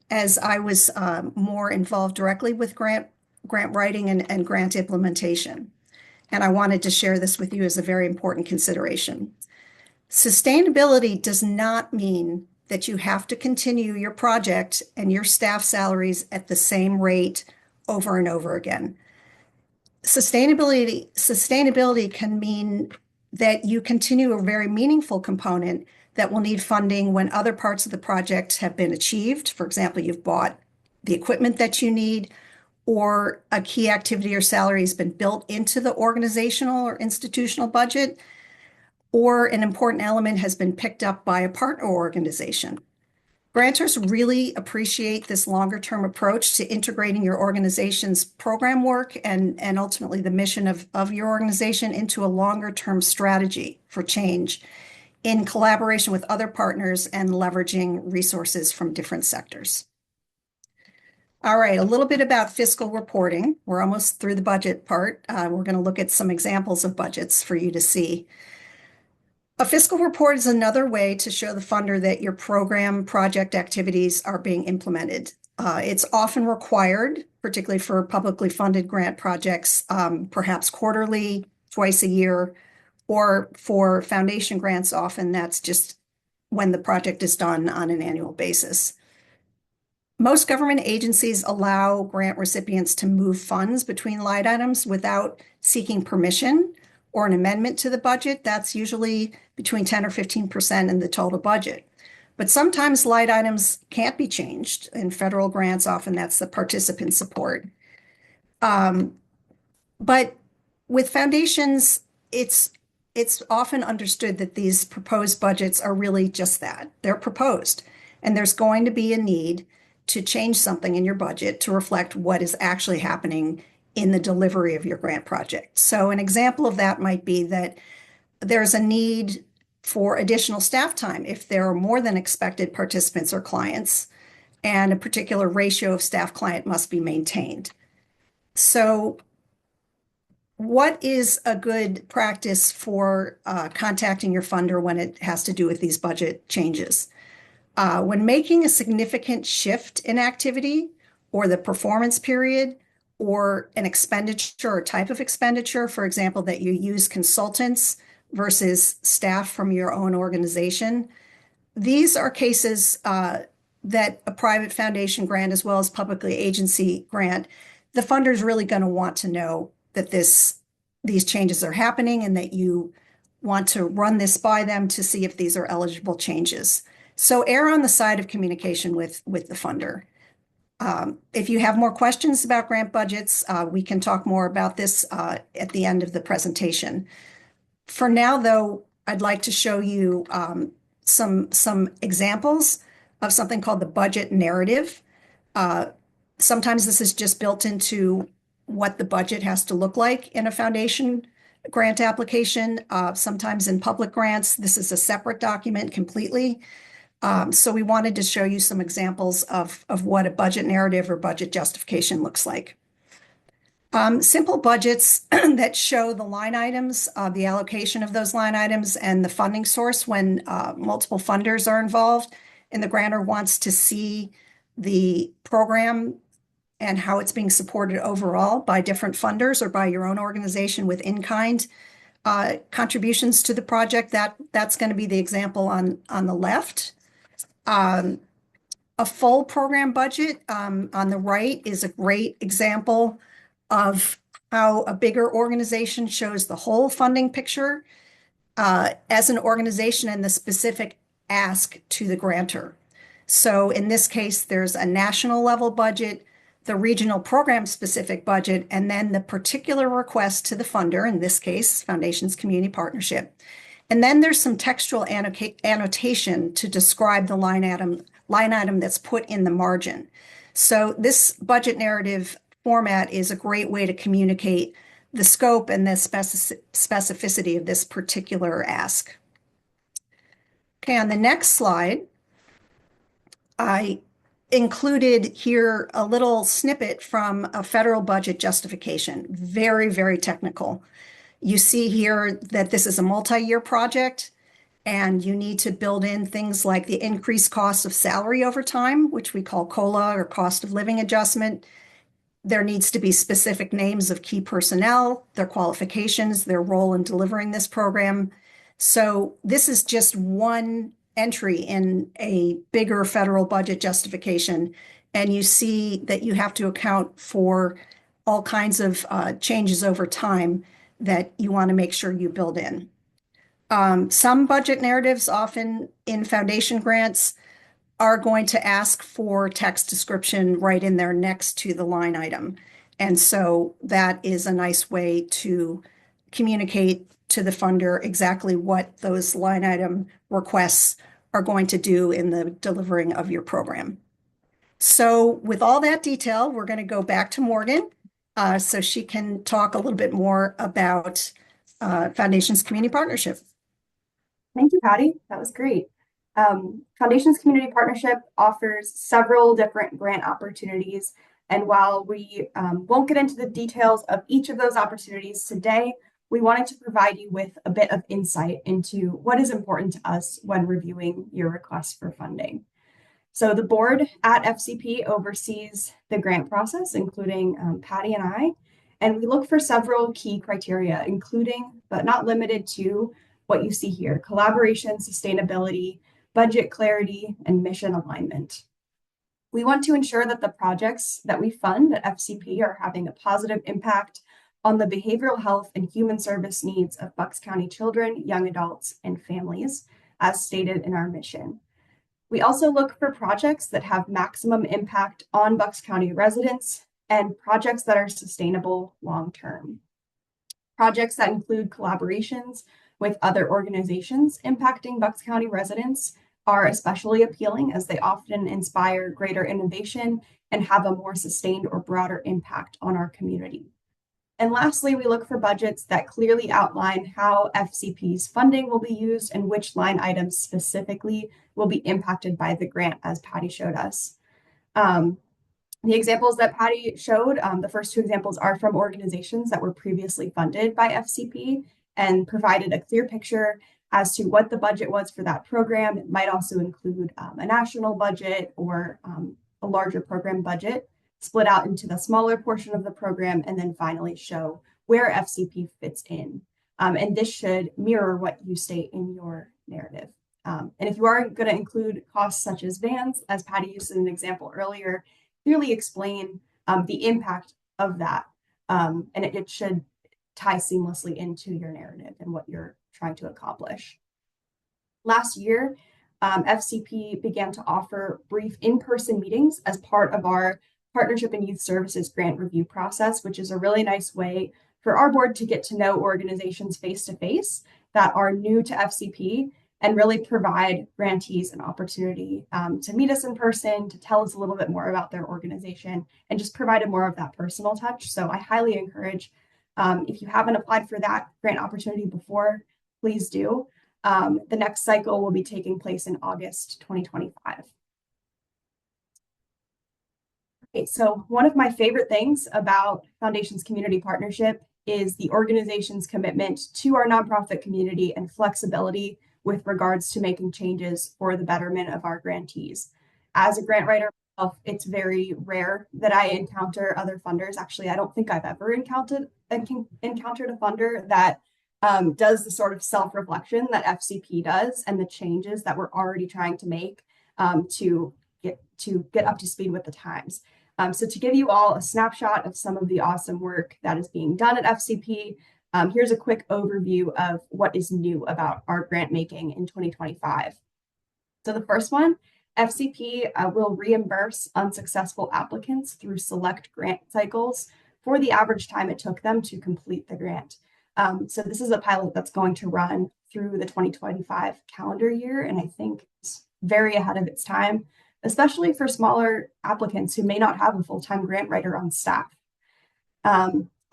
as I was more involved directly with grant writing and grant implementation. And I wanted to share this with you as a very important consideration. Sustainability does not mean that you have to continue your project and your staff salaries at the same rate over and over again. Sustainability can mean that you continue a very meaningful component that will need funding when other parts of the project have been achieved. For example, you've bought the equipment that you need, or a key activity or salary has been built into the organizational or institutional budget, or an important element has been picked up by a partner organization. Grantors really appreciate this longer term approach to integrating your organization's program work and ultimately the mission of your organization into a longer term strategy for change in collaboration with other partners and leveraging resources from different sectors. All right, a little bit about fiscal reporting. We're almost through the budget part. We're going to look at some examples of budgets for you to see. A fiscal report is another way to show the funder that your program project activities are being implemented. It's often required, particularly for publicly funded grant projects, perhaps quarterly, twice a year, or for foundation grants, often that's just when the project is done on an annual basis. Most government agencies allow grant recipients to move funds between line items without seeking permission or an amendment to the budget. That's usually between 10 or 15% in the total budget. But sometimes line items can't be changed. In federal grants, often that's the participant support. But with foundations, it's often understood that these proposed budgets are really just that. They're proposed. And there's going to be a need to change something in your budget to reflect what is actually happening in the delivery of your grant project. So an example of that might be that there's a need for additional staff time if there are more than expected participants or clients, and a particular ratio of staff client must be maintained. So what is a good practice for contacting your funder when it has to do with these budget changes? When making a significant shift in activity or the performance period or an expenditure or type of expenditure, for example, that you use consultants versus staff from your own organization, these are cases that a private foundation grant as well as publicly agency grant, the funder is really going to want to know that these changes are happening and that you want to run this by them to see if these are eligible changes. So err on the side of communication with the funder. If you have more questions about grant budgets, we can talk more about this at the end of the presentation. For now, though, I'd like to show you some examples of something called the budget narrative. Sometimes this is just built into what the budget has to look like in a foundation grant application. Sometimes in public grants, this is a separate document completely. So we wanted to show you some examples of what a budget narrative or budget justification looks like. Simple budgets that show the line items, the allocation of those line items, and the funding source when multiple funders are involved, and the grantor wants to see the program and how it's being supported overall by different funders or by your own organization with in-kind contributions to the project. That's going to be the example on the left. A full program budget on the right is a great example of how a bigger organization shows the whole funding picture as an organization and the specific ask to the grantor. So in this case, there's a national level budget, the regional program specific budget, and then the particular request to the funder, in this case, Foundations Community Partnership. And then there's some textual annotation to describe the line line item that's put in the margin. So this budget narrative format is a great way to communicate the scope and the specificity of this particular ask. Okay, on the next slide, I included here a little snippet from a federal budget justification. Very, very technical. You see here that this is a multi-year project, and you need to build in things like the increased cost of salary over time, which we call COLA or cost of living adjustment. There needs to be specific names of key personnel, their qualifications, their role in delivering this program. So this is just one entry in a bigger federal budget justification. And you see that you have to account for all kinds of changes over time that you want to make sure you build in. Some budget narratives, often in foundation grants, are going to ask for text description right in there next to the line item. And so that is a nice way to communicate to the funder exactly what those line item requests are going to do in the delivering of your program. So with all that detail, we're going to go back to Morgan so she can talk a little bit more about Foundation's community partnership. Thank you, Patty. That was great. Foundations Community Partnership offers several different grant opportunities. And while we won't get into the details of each of those opportunities today, we wanted to provide you with a bit of insight into what is important to us when reviewing your request for funding. So the board at FCP oversees the grant process, including Patty and I, and we look for several key criteria, including, but not limited to, what you see here: collaboration, sustainability, budget clarity, and mission alignment. We want to ensure that the projects that we fund at FCP are having a positive impact on the behavioral health and human service needs of Bucks County children, young adults, and families, as stated in our mission. We also look for projects that have maximum impact on Bucks County residents and projects that are sustainable long-term. Projects that include collaborations with other organizations impacting Bucks County residents are especially appealing, as they often inspire greater innovation and have a more sustained or broader impact on our community. And lastly, we look for budgets that clearly outline how FCP's funding will be used and which line items specifically will be impacted by the grant, as Patty showed us. The examples that Patty showed, the first two examples are from organizations that were previously funded by FCP and provided a clear picture as to what the budget was for that program. It might also include a national budget or a larger program budget, split out into the smaller portion of the program, and then finally show where FCP fits in. And this should mirror what you state in your narrative. And if you are going to include costs such as vans, as Patty used as an example earlier, clearly explain the impact of that. And it should tie seamlessly into your narrative and what you're trying to accomplish. Last year, FCP began to offer brief in-person meetings as part of our Partnership and Youth Services grant review process, which is a really nice way for our board to get to know organizations face-to-face that are new to FCP and really provide grantees an opportunity to meet us in person, to tell us a little bit more about their organization, and just provide more of that personal touch. So I highly encourage, if you haven't applied for that grant opportunity before, please do. The next cycle will be taking place in August 2025. Okay, so one of my favorite things about Foundation's Community Partnership is the organization's commitment to our nonprofit community and flexibility with regards to making changes for the betterment of our grantees. As a grant writer myself, it's very rare that I encounter other funders. Actually, I don't think I've ever encountered a funder that does the sort of self-reflection that FCP does and the changes that we're already trying to make to get up to speed with the times. So to give you all a snapshot of some of the awesome work that is being done at FCP, here's a quick overview of what is new about our grant making in 2025. So the first one, FCP will reimburse unsuccessful applicants through select grant cycles for the average time it took them to complete the grant. So this is a pilot that's going to run through the 2025 calendar year, and I think it's very ahead of its time. especially for smaller applicants who may not have a full-time grant writer on staff.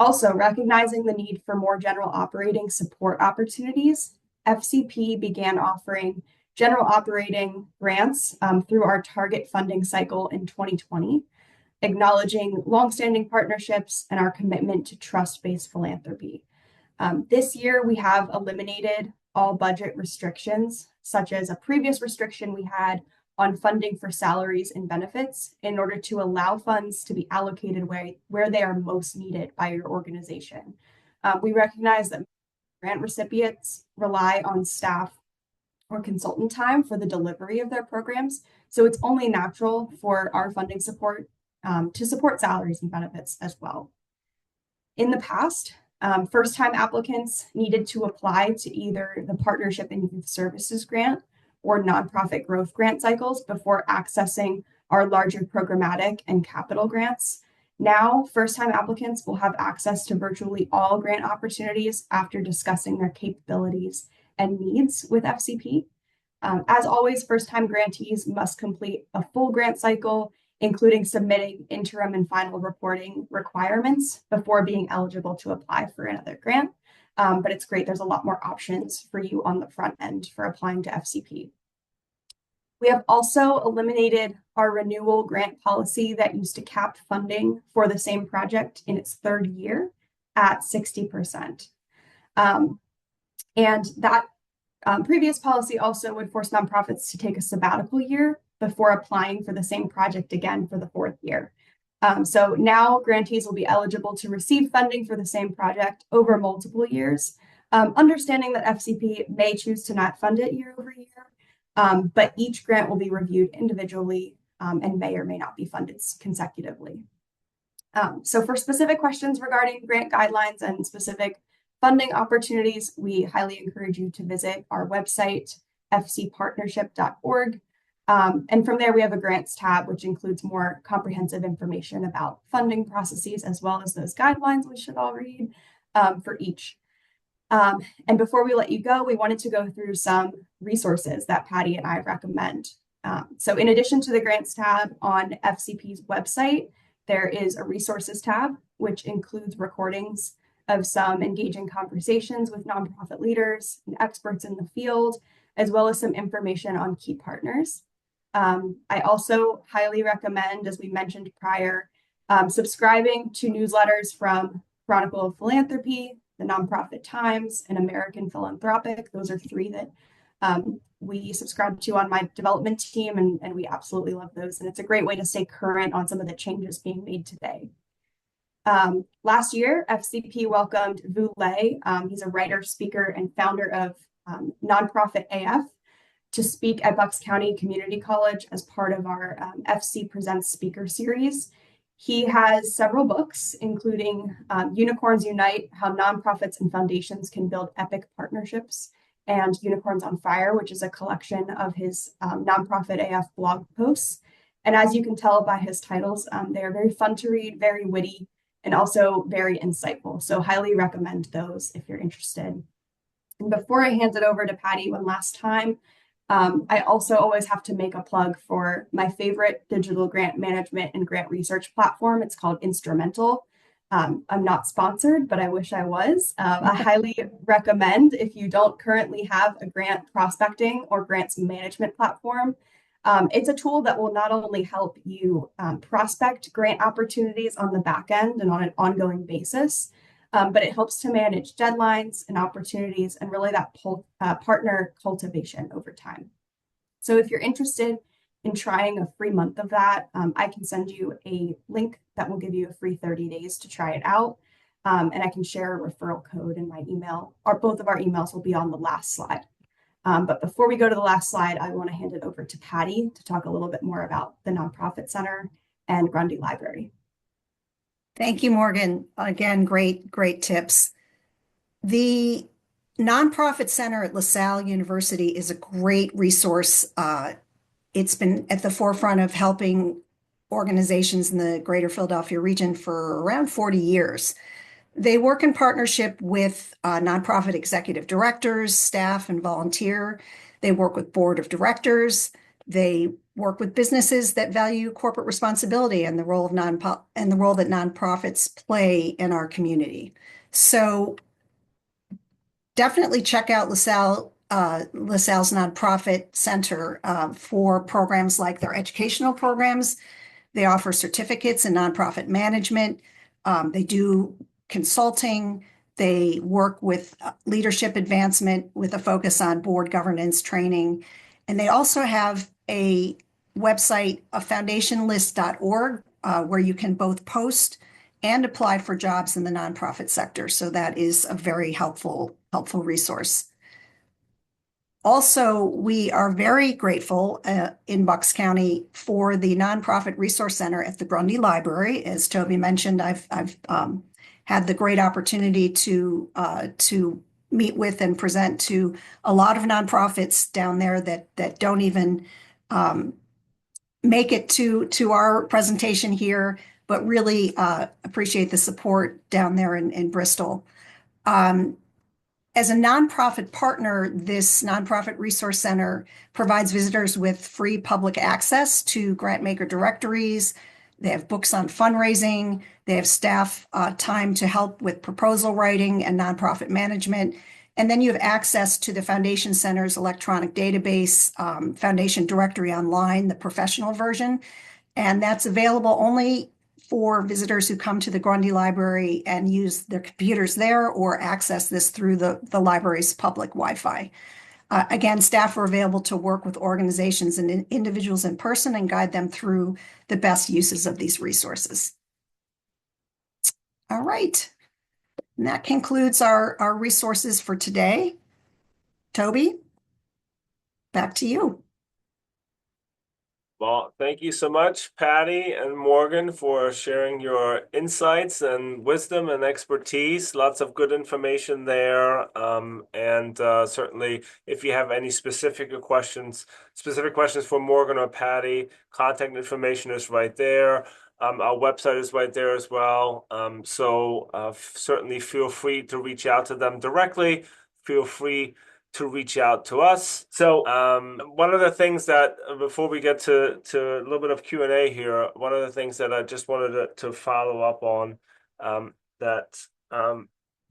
Also, recognizing the need for more general operating support opportunities, FCP began offering general operating grants through our target funding cycle in 2020, acknowledging longstanding partnerships and our commitment to trust-based philanthropy. This year, we have eliminated all budget restrictions, such as a previous restriction we had on funding for salaries and benefits in order to allow funds to be allocated where they are most needed by your organization. We recognize that grant recipients rely on staff or consultant time for the delivery of their programs, so it's only natural for our funding support to support salaries and benefits as well. In the past, first-time applicants needed to apply to either the Partnership and Youth Services Grant or Nonprofit Growth Grant cycles before accessing our larger programmatic and capital grants. Now, first-time applicants will have access to virtually all grant opportunities after discussing their capabilities and needs with FCP. As always, first-time grantees must complete a full grant cycle, including submitting interim and final reporting requirements before being eligible to apply for another grant. But it's great. There's a lot more options for you on the front end for applying to FCP. We have also eliminated our renewal grant policy that used to cap funding for the same project in its third year at 60%. And that previous policy also would force nonprofits to take a sabbatical year before applying for the same project again for the fourth year. So now grantees will be eligible to receive funding for the same project over multiple years, understanding that FCP may choose to not fund it year over year, but each grant will be reviewed individually and may or may not be funded consecutively. So for specific questions regarding grant guidelines and specific funding opportunities, we highly encourage you to visit our website, fcpartnership.org. And from there, we have a grants tab, which includes more comprehensive information about funding processes, as well as those guidelines we should all read for each. And before we let you go, we wanted to go through some resources that Patty and I recommend. So in addition to the grants tab on FCP's website, there is a resources tab, which includes recordings of some engaging conversations with nonprofit leaders and experts in the field, as well as some information on key partners. I also highly recommend, as we mentioned prior, subscribing to newsletters from Chronicle of Philanthropy, the Nonprofit Times, and American Philanthropic. Those are three that we subscribe to on my development team, and we absolutely love those. And it's a great way to stay current on some of the changes being made today. Last year, FCP welcomed Vu Le. He's a writer, speaker, and founder of Nonprofit AF to speak at Bucks County Community College as part of our FC Presents Speaker Series. He has several books, including Unicorns Unite, How Nonprofits and Foundations Can Build Epic Partnerships, and Unicorns on Fire, which is a collection of his Nonprofit AF blog posts. And as you can tell by his titles, they are very fun to read, very witty, and also very insightful. So highly recommend those if you're interested. And before I hand it over to Patty one last time, I also always have to make a plug for my favorite digital grant management and grant research platform. It's called Instrumental. I'm not sponsored, but I wish I was. I highly recommend, if you don't currently have a grant prospecting or grants management platform, it's a tool that will not only help you prospect grant opportunities on the back end and on an ongoing basis, but it helps to manage deadlines and opportunities and really that partner cultivation over time. So if you're interested in trying a free month of that, I can send you a link that will give you a free 30 days to try it out. And I can share a referral code in my email, or both of our emails will be on the last slide. But before we go to the last slide, I want to hand it over to Patty to talk a little bit more about the Nonprofit Center and Grundy Library. Thank you, Morgan. Again, great tips. The Nonprofit Center at LaSalle University is a great resource. It's been at the forefront of helping organizations in the greater Philadelphia region for around 40 years. They work in partnership with nonprofit executive directors, staff, and volunteer. They work with board of directors. They work with businesses that value corporate responsibility and the role of the role that nonprofits play in our community. So definitely check out LaSalle's Nonprofit Center for programs like their educational programs. They offer certificates in nonprofit management. They do consulting. They work with leadership advancement with a focus on board governance training. And they also have a website, a foundationlist.org, where you can both post and apply for jobs in the nonprofit sector. So that is a very helpful resource. Also, we are very grateful in Bucks County for the Nonprofit Resource Center at the Grundy Library. As Toby mentioned, I've had the great opportunity to meet with and present to a lot of nonprofits down there that don't even um, make it to our presentation here, but really appreciate the support down there in Bristol. Um, as a nonprofit partner, this Nonprofit Resource Center provides visitors with free public access to grantmaker directories. They have books on fundraising. They have staff time to help with proposal writing and nonprofit management. And then you have access to the Foundation Center's electronic database, Foundation Directory Online, the professional version. And that's available only for visitors who come to the Grundy Library and use their computers there or access this through the library's public Wi-Fi. Again, staff are available to work with organizations and individuals in person and guide them through the best uses of these resources. All right. And that concludes our resources for today. Toby, back to you. Well, thank you so much, Patty and Morgan, for sharing your insights and wisdom and expertise. Lots of good information there. And certainly, if you have any specific questions for Morgan or Patty, contact information is right there. Our website is right there as well. So certainly feel free to reach out to them directly. Feel free to reach out to us. So one of the things that before we get to a little bit of Q&A here, one of the things that I just wanted to follow up on that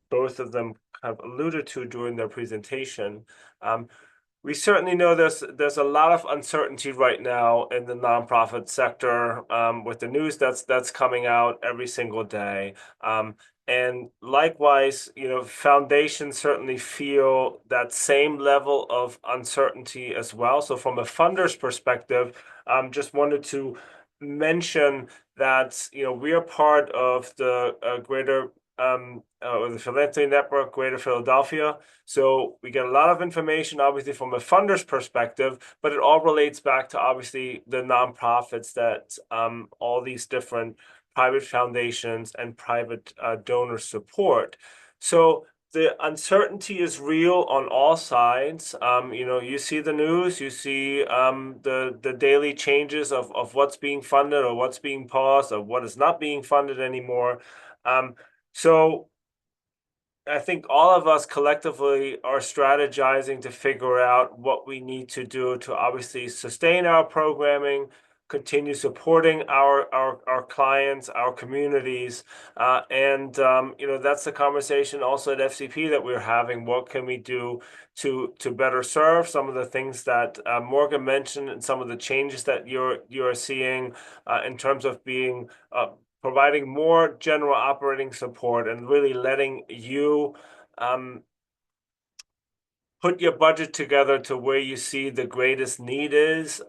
both of them have alluded to during their presentation. We certainly know there's a lot of uncertainty right now in the nonprofit sector with the news that's coming out every single day. And likewise, foundations certainly feel that same level of uncertainty as well. So from a funder's perspective, just wanted to mention that we are part of the greater the Philanthropy Network, Greater Philadelphia. So we get a lot of information, obviously, from a funder's perspective, but it all relates back to obviously the nonprofits that all these different private foundations and private donors support. So the uncertainty is real on all sides. You see the news, you see the daily changes of what's being funded or what's being paused or what is not being funded anymore. So I think all of us collectively are strategizing to figure out what we need to do to obviously sustain our programming, continue supporting our clients, our communities, and that's the conversation also at FCP that we're having. What can we do to better serve? Some of the things that Morgan mentioned and some of the changes that you're seeing in terms of being providing more general operating support and really letting you put your budget together to where you see the greatest need is,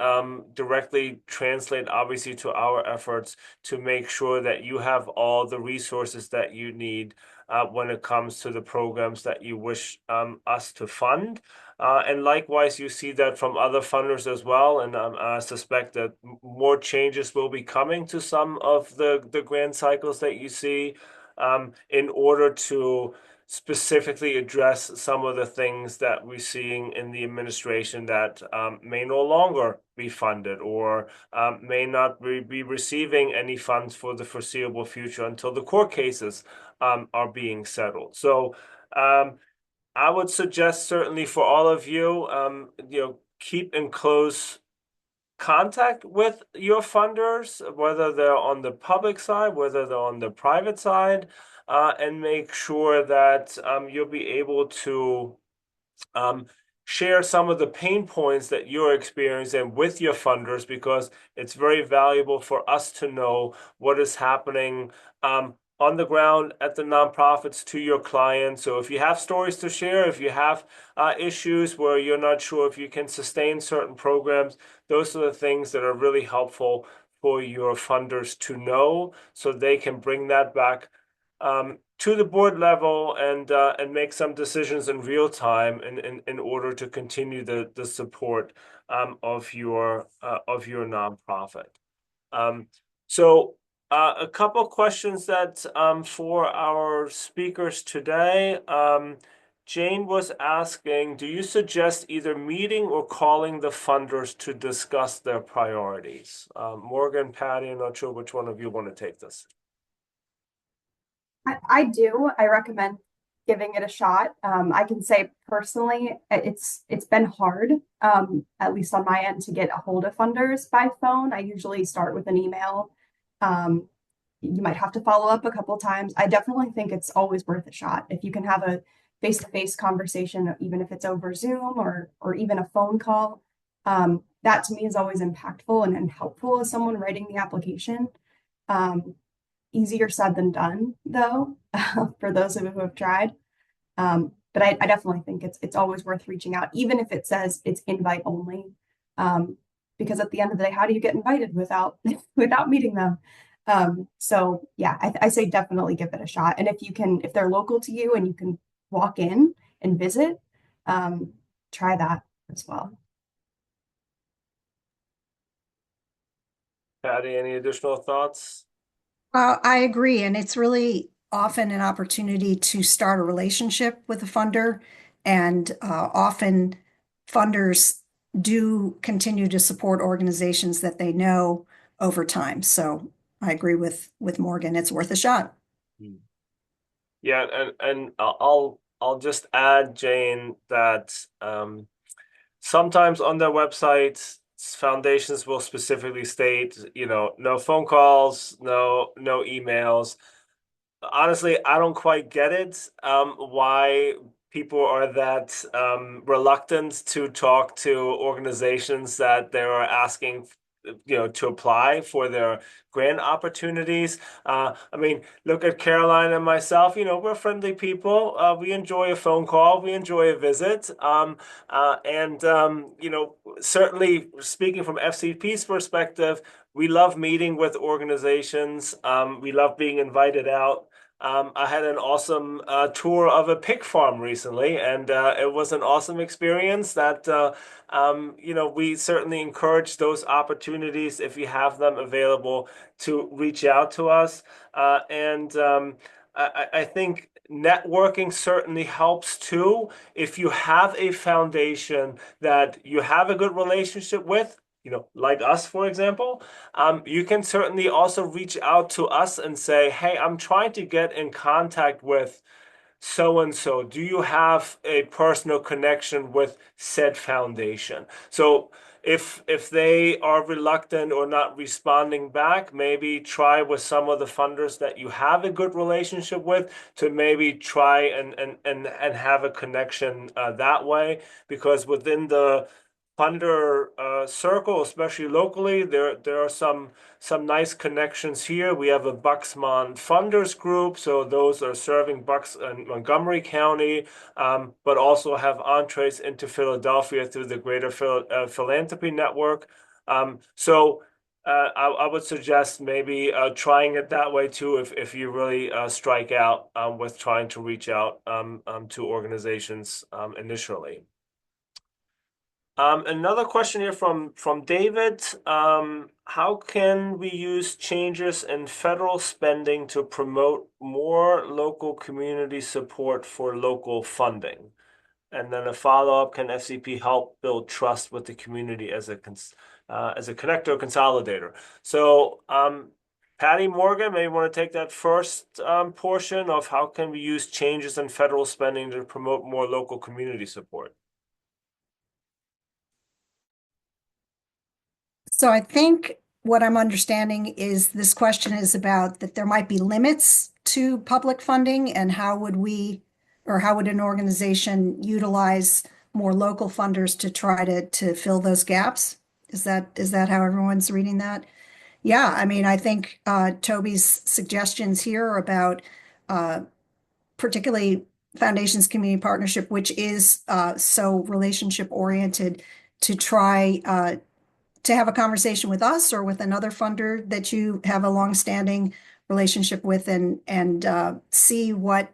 directly translate obviously to our efforts to make sure that you have all the resources that you need when it comes to the programs that you wish us to fund. And likewise, you see that from other funders as well. And I suspect that more changes will be coming to some of the grant cycles that you see in order to specifically address some of the things that we're seeing in the administration that may no longer be funded or may not be receiving any funds for the foreseeable future until the court cases are being settled. So I would suggest certainly for all of you, keep in close contact with your funders, whether they're on the public side, whether they're on the private side, and make sure that you'll be able to um, share some of the pain points that you're experiencing with your funders, because it's very valuable for us to know what is happening on the ground at the nonprofits to your clients. So if you have stories to share, if you have issues where you're not sure if you can sustain certain programs, those are the things that are really helpful for your funders to know, so they can bring that back to the board level and make some decisions in real time in order to continue the support of your nonprofit. Um, so a couple questions that for our speakers today. Jane was asking, do you suggest either meeting or calling the funders to discuss their priorities? Morgan, Patty, I'm not sure which one of you want to take this. I do. I recommend giving it a shot. I can say personally, it's been hard, at least on my end, to get a hold of funders by phone. I usually start with an email. Um, you might have to follow up a couple times. I definitely think it's always worth a shot. If you can have a face-to-face conversation, even if it's over Zoom or even a phone call, that to me is always impactful and helpful as someone writing the application. Um, Easier said than done, though, for those of you who have tried. But I definitely think it's always worth reaching out, even if it says it's invite only. Because at the end of the day, how do you get invited without without meeting them? So yeah, I say definitely give it a shot. And if they're local to you and you can walk in and visit, try that as well. Patty, any additional thoughts? I agree, and it's really often an opportunity to start a relationship with a funder, and often funders do continue to support organizations that they know over time. So I agree with Morgan. It's worth a shot. Hmm. Yeah, and I'll just add, Jane, that sometimes on their websites, foundations will specifically state, no phone calls, no emails. Honestly, I don't quite get it, why people are that reluctant to talk to organizations that they are asking, to apply for their grant opportunities. I mean, look at Caroline and myself. We're friendly people. We enjoy a phone call. We enjoy a visit. And certainly speaking from FCP's perspective, we love meeting with organizations. We love being invited out. I had an awesome tour of a pig farm recently, and it was an awesome experience that, we certainly encourage those opportunities if you have them available to reach out to us. And I think networking certainly helps too. If you have a foundation that you have a good relationship with, like us, for example, you can certainly also reach out to us and say, hey, I'm trying to get in contact with so and so. Do you have a personal connection with said foundation? So if they are reluctant or not responding back, maybe try with some of the funders that you have a good relationship with to maybe try and have a connection that way, because within the funder circle, especially locally, there are some nice connections here. We have a Bucksmont Funders Group, so those are serving Bucks and Montgomery County, but also have entrees into Philadelphia through the Greater Philanthropy Network. So I would suggest maybe trying it that way too, if you really strike out with trying to reach out to organizations initially. Another question here from David. How can we use changes in federal spending to promote more local community support for local funding? And then a follow-up, can FCP help build trust with the community as a connector consolidator? So, Patty, Morgan, maybe want to take that first portion of how can we use changes in federal spending to promote more local community support? So I think what I'm understanding is this question is about that there might be limits to public funding and how would we, or how would an organization utilize more local funders to try to fill those gaps? Is that how everyone's reading that? Yeah, I mean, I think Toby's suggestions here about uh, particularly Foundations Community Partnership, which is so relationship oriented, to try to have a conversation with us or with another funder that you have a longstanding relationship with, and see what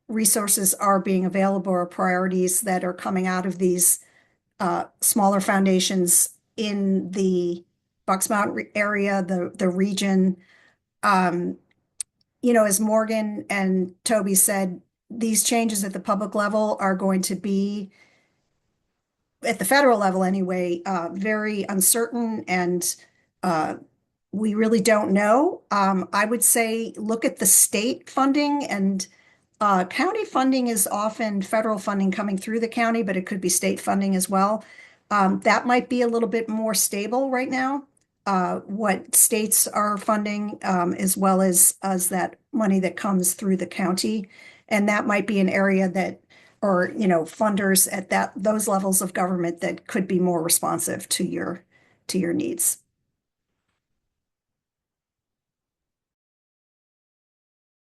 resources are being available or priorities that are coming out of these smaller foundations in the Bucks Mountain area, the region. Um, as Morgan and Toby said, these changes at the public level are going to be, at the federal level anyway, very uncertain, and uh, we really don't know. I would say look at the state funding, and county funding is often federal funding coming through the county, but it could be state funding as well. That might be a little bit more stable right now. What states are funding, as well as that money that comes through the county, and that might be an area that, or funders at those levels of government that could be more responsive to your needs.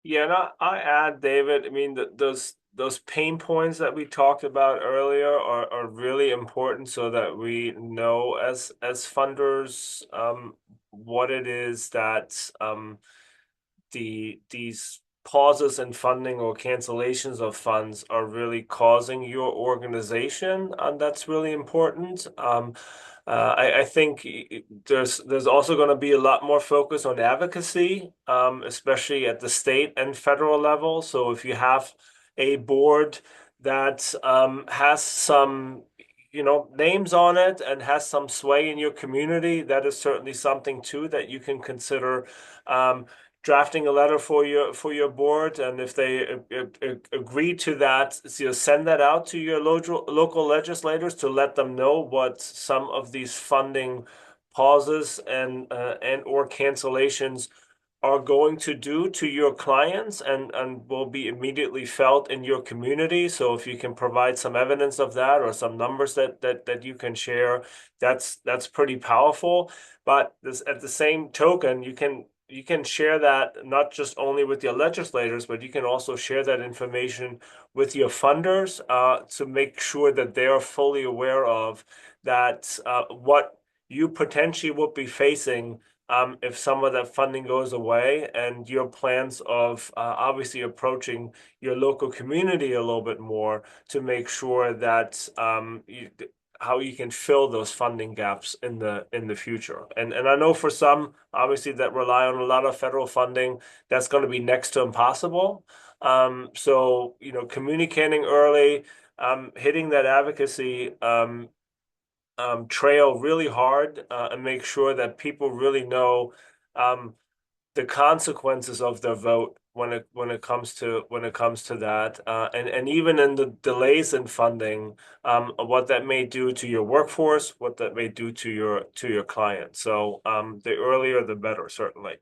Yeah, and I add, David, I mean, those pain points that we talked about earlier are really important so that we know as funders what it is that these pauses in funding or cancellations of funds are really causing your organization, and that's really important. I think there's also going to be a lot more focus on advocacy, especially at the state and federal level. So if you have a board that has some, names on it and has some sway in your community, that is certainly something too that you can consider. Um, Drafting a letter for your board, and if they agree to that, send that out to your local legislators to let them know what some of these funding pauses and or cancellations are going to do to your clients, and will be immediately felt in your community. So if you can provide some evidence of that or some numbers that you can share, that's pretty powerful. But at the same token, you can share that not just only with your legislators, but you can also share that information with your funders to make sure that they are fully aware of that what you potentially would be facing if some of that funding goes away, and your plans of obviously approaching your local community a little bit more to make sure that how you can fill those funding gaps in the future. And I know for some, obviously, that rely on a lot of federal funding, that's going to be next to impossible. So, communicating early, hitting that advocacy trail really hard, and make sure that people really know um, the consequences of their vote when it comes to that, and even in the delays in funding, what that may do to your workforce, what that may do to your client. So the earlier the better, certainly.